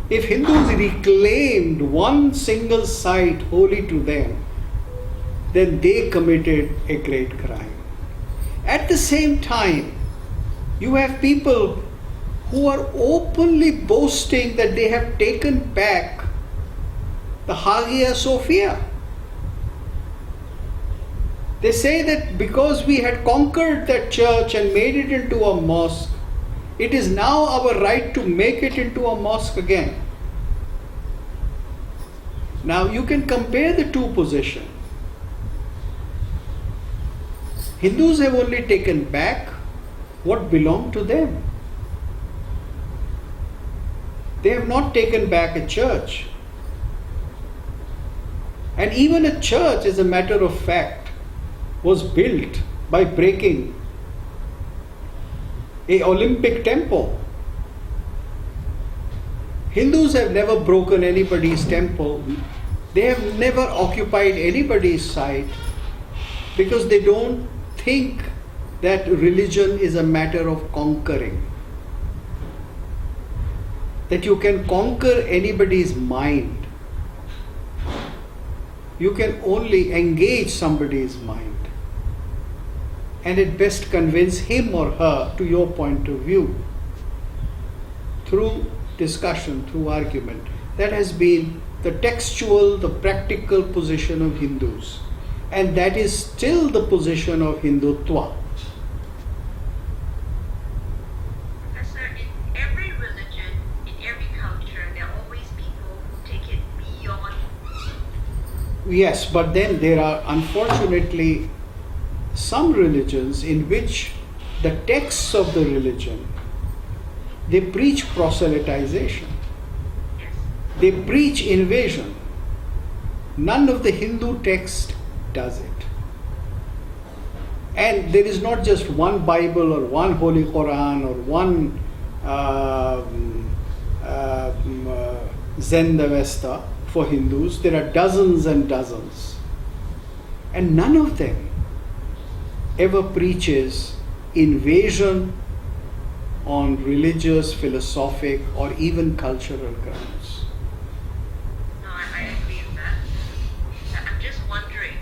If Hindus reclaimed one single site holy to them, then they committed a great crime. At the same time, you have people who are openly boasting that they have taken back the Hagia Sophia. They say that because we had conquered that church and made it into a mosque, it is now our right to make it into a mosque again. Now you can compare the two positions. Hindus have only taken back what belonged to them. They have not taken back a church. And even a church, as a matter of fact, was built by breaking an Olympic temple. Hindus have never broken anybody's temple. They have never occupied anybody's site because they don't think that religion is a matter of conquering. That you can conquer anybody's mind. You can only engage somebody's mind and at best convince him or her to your point of view through discussion, through argument. That has been the textual, the practical position of Hindus, and that is still the position of Hindutva. Professor, in every religion, in every culture, there are always people who take it beyond. Yes, but then there are unfortunately some religions in which the texts of the religion, they preach proselytization. Yes. They preach invasion. None of the Hindu text does it. And there is not just one Bible or one Holy Quran or one Zendavesta for Hindus. There are dozens and dozens. And none of them ever preaches invasion on religious, philosophic, or even cultural grounds. No, I agree with that. I'm just wondering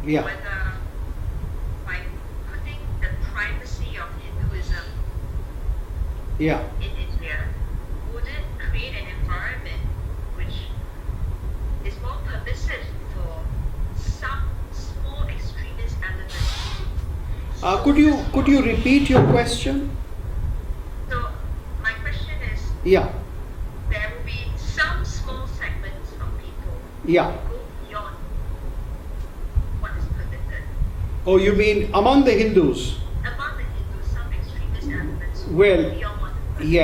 whether by putting the primacy of Hinduism in India, would it create an environment which is more permissive for some small extremist elements? Could you repeat your question? So my question is, there will be some small segments of people who go beyond what is permitted. Oh, you mean among the Hindus? Among the Hindus, some extremist elements who Well, go beyond what is permitted.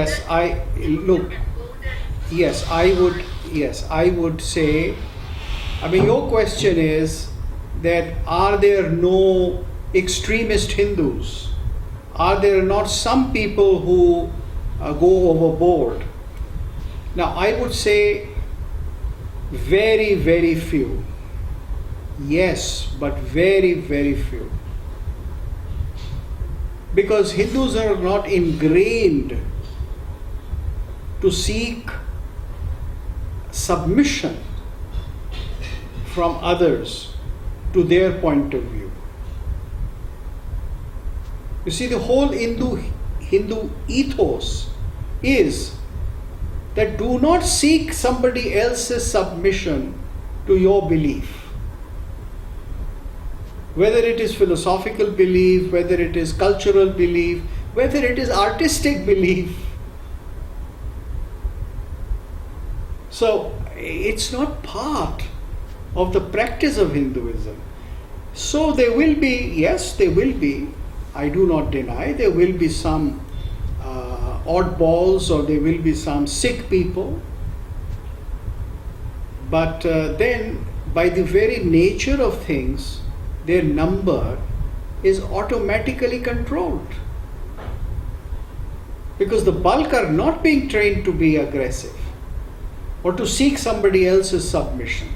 yes, I would say, I mean, your question is that are there no extremist Hindus? Are there not some people who go overboard? Now, I would say very, very few. Yes, but very, very few. Because Hindus are not ingrained to seek submission from others to their point of view. You see, the whole Hindu ethos is that do not seek somebody else's submission to your belief. Whether it is philosophical belief, whether it is cultural belief, whether it is artistic belief. So it's not part of the practice of Hinduism. So there will be, yes, there will be, I do not deny, there will be some oddballs or there will be some sick people. But then, by the very nature of things, their number is automatically controlled. Because the bulk are not being trained to be aggressive or to seek somebody else's submission.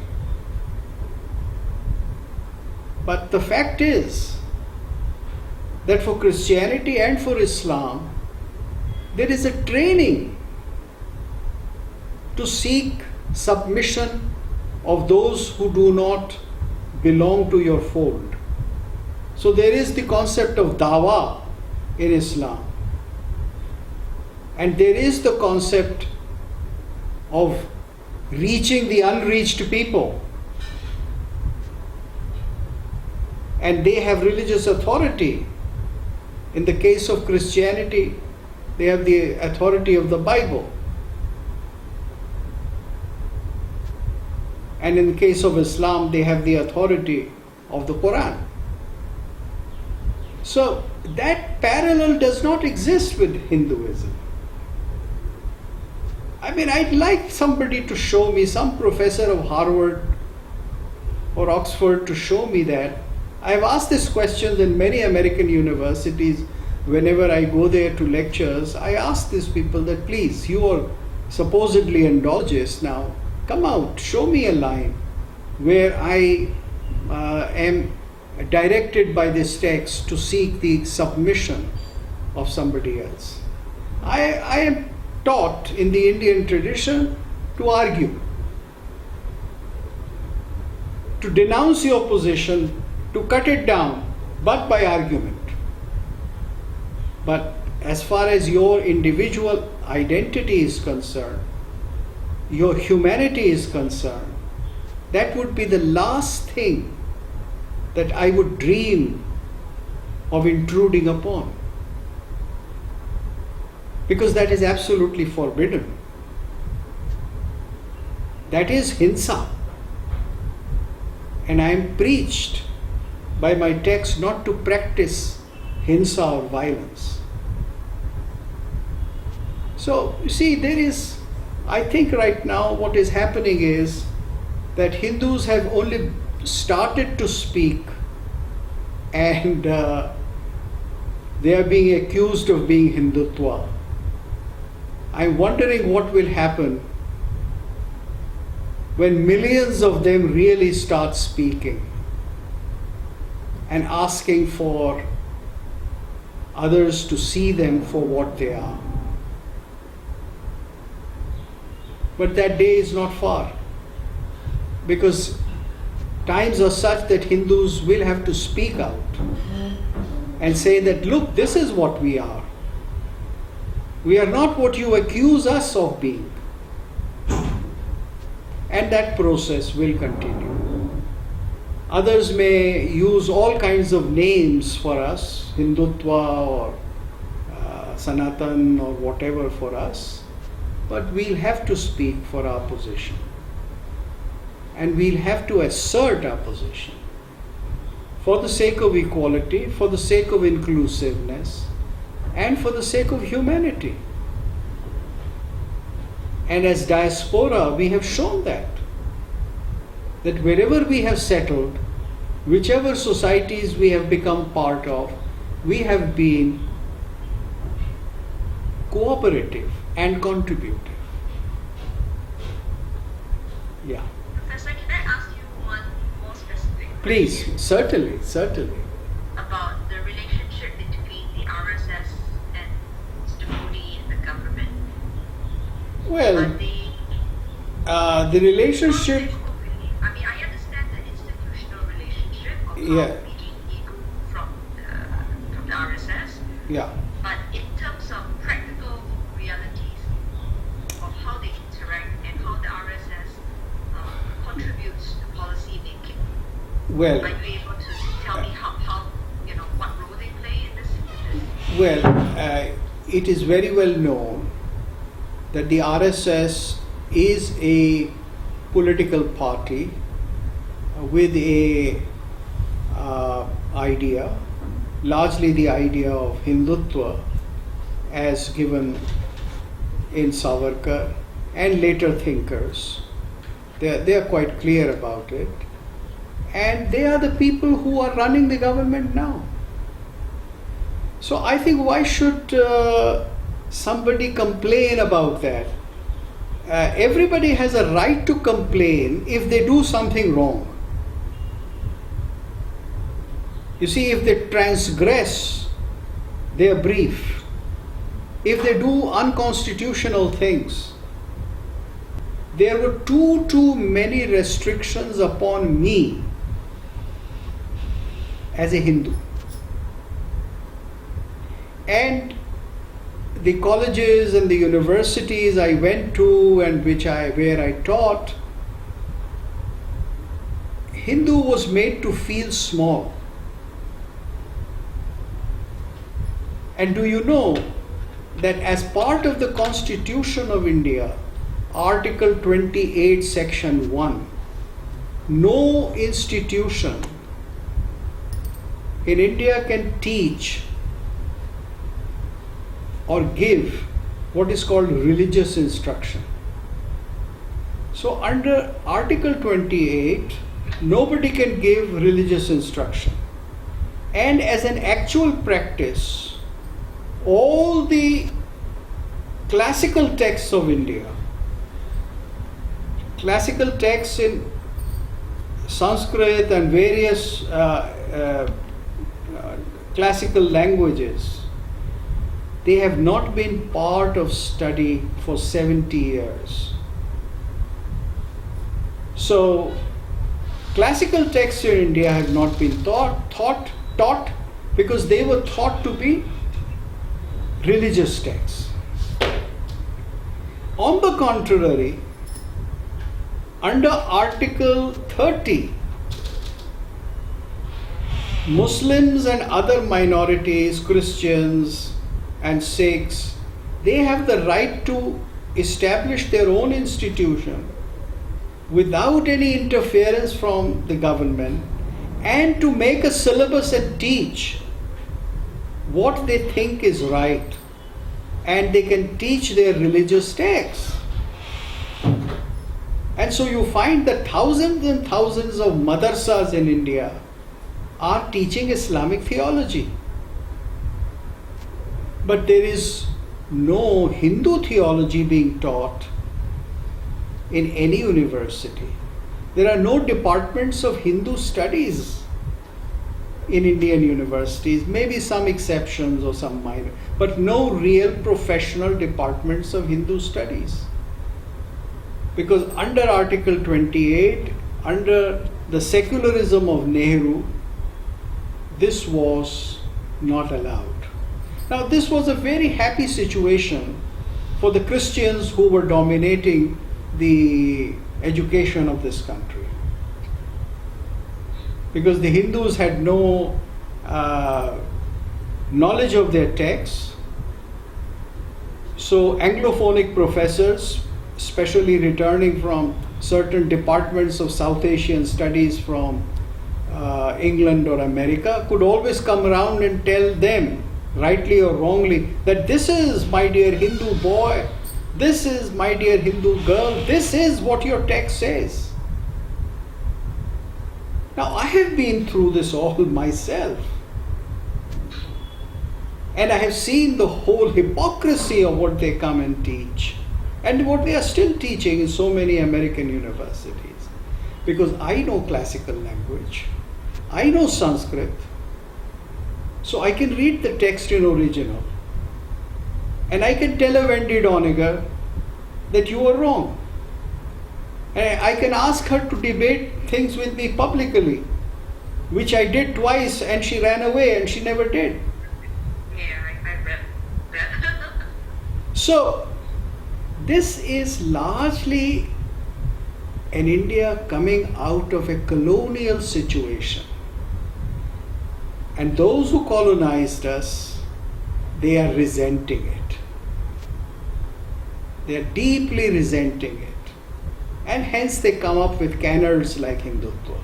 But the fact is that for Christianity and for Islam, there is a training to seek submission of those who do not belong to your fold. So there is the concept of dawah in Islam. And there is the concept of reaching the unreached people. And they have religious authority. In the case of Christianity, they have the authority of the Bible. And in the case of Islam, they have the authority of the Quran. So that parallel does not exist with Hinduism. I mean, I'd like somebody to show me, some professor of Harvard or Oxford to show me that. I've asked this question in many American universities. Whenever I go there to lectures, I ask these people that, please, you are supposedly endologists now, come out, show me a line where I am directed by this text to seek the submission of somebody else. I am taught in the Indian tradition to argue, to denounce your position, to cut it down, but by argument. But as far as your individual identity is concerned, your humanity is concerned, that would be the last thing that I would dream of intruding upon. Because that is absolutely forbidden. That is hinsa. And I am preached by my text not to practice hinsa or violence. So, you see, there is, I think right now what is happening is that Hindus have only started to speak and they are being accused of being Hindutva. I'm wondering what will happen when millions of them really start speaking and asking for others to see them for what they are. But that day is not far, because times are such that Hindus will have to speak out and say that, look, this is what we are. We are not what you accuse us of being. And that process will continue. Others may use all kinds of names for us, Hindutva or Sanatan or whatever for us, but we'll have to speak for our position. And we'll have to assert our position for the sake of equality, for the sake of inclusiveness, and for the sake of humanity. And as diaspora, we have shown that wherever we have settled, whichever societies we have become part of, we have been cooperative and contributive. Yeah. Professor, can I ask you one more specific question? Please, certainly. About the relationship between the RSS and Mr. Modi and the government. Well, the relationship... I mean, I understand the institutional relationship of how BJP grew from the RSS. Yeah. But in terms of practical realities of how they interact and how the RSS contributes to policy making, well, are you able to tell me how what role they play in this? Well, it is very well known that the RSS is a political party with a idea, largely the idea of Hindutva as given in Savarkar and later thinkers. They are quite clear about it. And they are the people who are running the government now. So I think why should somebody complain about that? Everybody has a right to complain if they do something wrong. You see, if they transgress their brief, if they do unconstitutional things, there were too many restrictions upon me as a Hindu. And the colleges and the universities I went to and where I taught, Hindu was made to feel small. And do you know that as part of the Constitution of India, Article 28, Section 1, no institution in India can teach or give what is called religious instruction. So under Article 28, nobody can give religious instruction. And as an actual practice, all the classical texts of India, classical texts in Sanskrit and various classical languages, they have not been part of study for 70 years. So, classical texts in India have not been taught because they were thought to be religious texts. On the contrary, under Article 30, Muslims and other minorities, Christians and Sikhs, they have the right to establish their own institution without any interference from the government and to make a syllabus and teach what they think is right, and they can teach their religious texts. And so you find that thousands and thousands of madrasas in India are teaching Islamic theology. But there is no Hindu theology being taught in any university. There are no departments of Hindu studies in Indian universities, maybe some exceptions or some minor, but no real professional departments of Hindu studies. Because under Article 28, under the secularism of Nehru, this was not allowed. Now, this was a very happy situation for the Christians who were dominating the education of this country. Because the Hindus had no knowledge of their texts. So Anglophonic professors, especially returning from certain departments of South Asian studies from England or America, could always come around and tell them, rightly or wrongly, that this is, my dear Hindu boy, this is, my dear Hindu girl, this is what your text says. Now, I have been through this all myself. And I have seen the whole hypocrisy of what they come and teach. And what they are still teaching in so many American universities. Because I know classical language. I know Sanskrit. So I can read the text in original. And I can tell a Wendy Doniger that you are wrong. And I can ask her to debate things with me publicly, which I did twice, and she ran away and she never did. Yeah, I read that. So, this is largely an India coming out of a colonial situation. And those who colonized us, they are resenting it. They are deeply resenting it. And hence they come up with canards like Hindutva.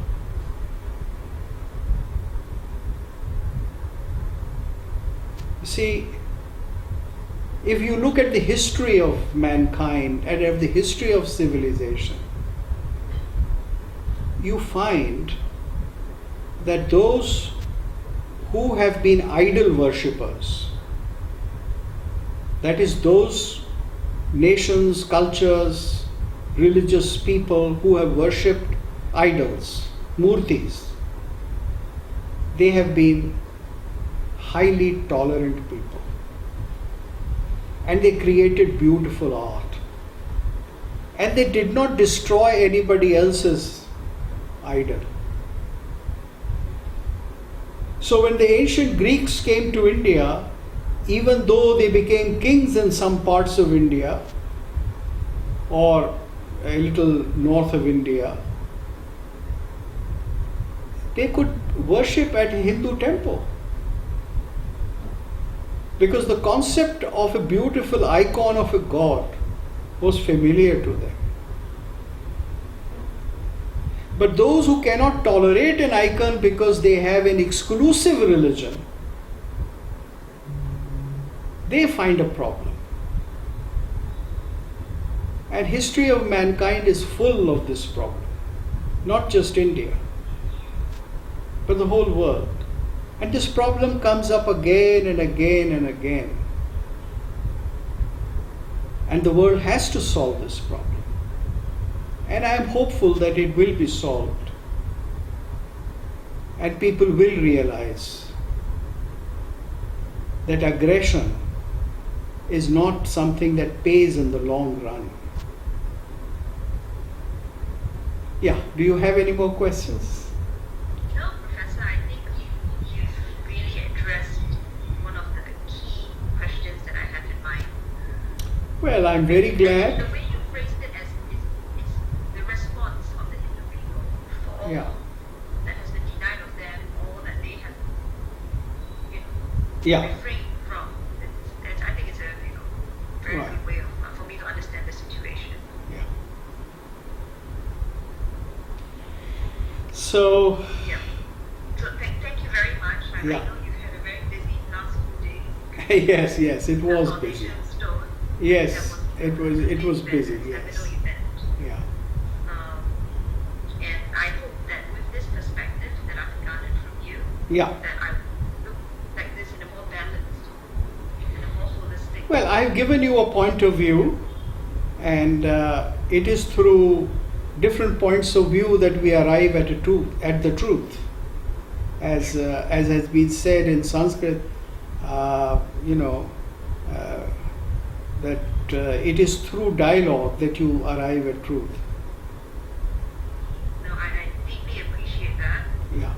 See, if you look at the history of mankind and at the history of civilization, you find that those who have been idol worshippers, that is, those nations, cultures, religious people who have worshipped idols, murtis, they have been highly tolerant people. And they created beautiful art. And they did not destroy anybody else's idol. So when the ancient Greeks came to India, even though they became kings in some parts of India or a little north of India, they could worship at a Hindu temple. Because the concept of a beautiful icon of a god was familiar to them. But those who cannot tolerate an icon because they have an exclusive religion, they find a problem. And history of mankind is full of this problem. Not just India, but the whole world. And this problem comes up again and again and again. And the world has to solve this problem. And I am hopeful that it will be solved. And people will realize that aggression is not something that pays in the long run. Yeah, do you have any more questions? No, Professor, I think you've really addressed one of the key questions that I had in mind. Well, I'm very glad. The way you phrased it as is the response of the Hindu people for all that has been denied of them, all that they have refrained from. I think it's a very good way for me to understand the situation. Yeah. So thank you very much. I know you've had a very busy last few days. yes, it was busy. Yes, it was busy. Yes. Yeah. And I hope that with this perspective that I've garnered from you, that I look like this in a more balanced, in a more holistic. Well, I've given you a point of view, and it is through different points of view that we arrive at the truth. As has been said in Sanskrit, that it is through dialogue that you arrive at truth. No, I deeply appreciate that. Yeah.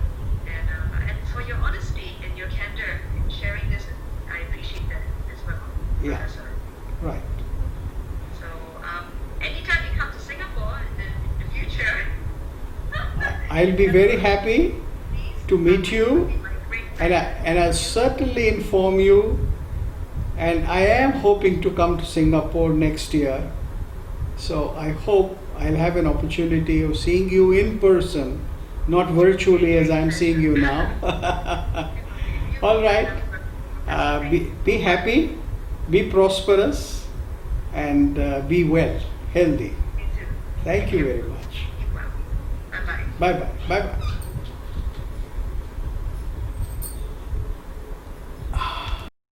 And for your honesty and your candor in sharing this, I appreciate that as well. Yeah. Professor. Right. So, anytime you come to Singapore in the future, I'll be very happy to meet you, and I'll certainly inform you. And I am hoping to come to Singapore next year. So I hope I'll have an opportunity of seeing you in person, not virtually as I'm seeing you now. All right. Be happy, be prosperous, and be well, healthy. Thank you very much. Bye-bye. Bye-bye. Bye-bye.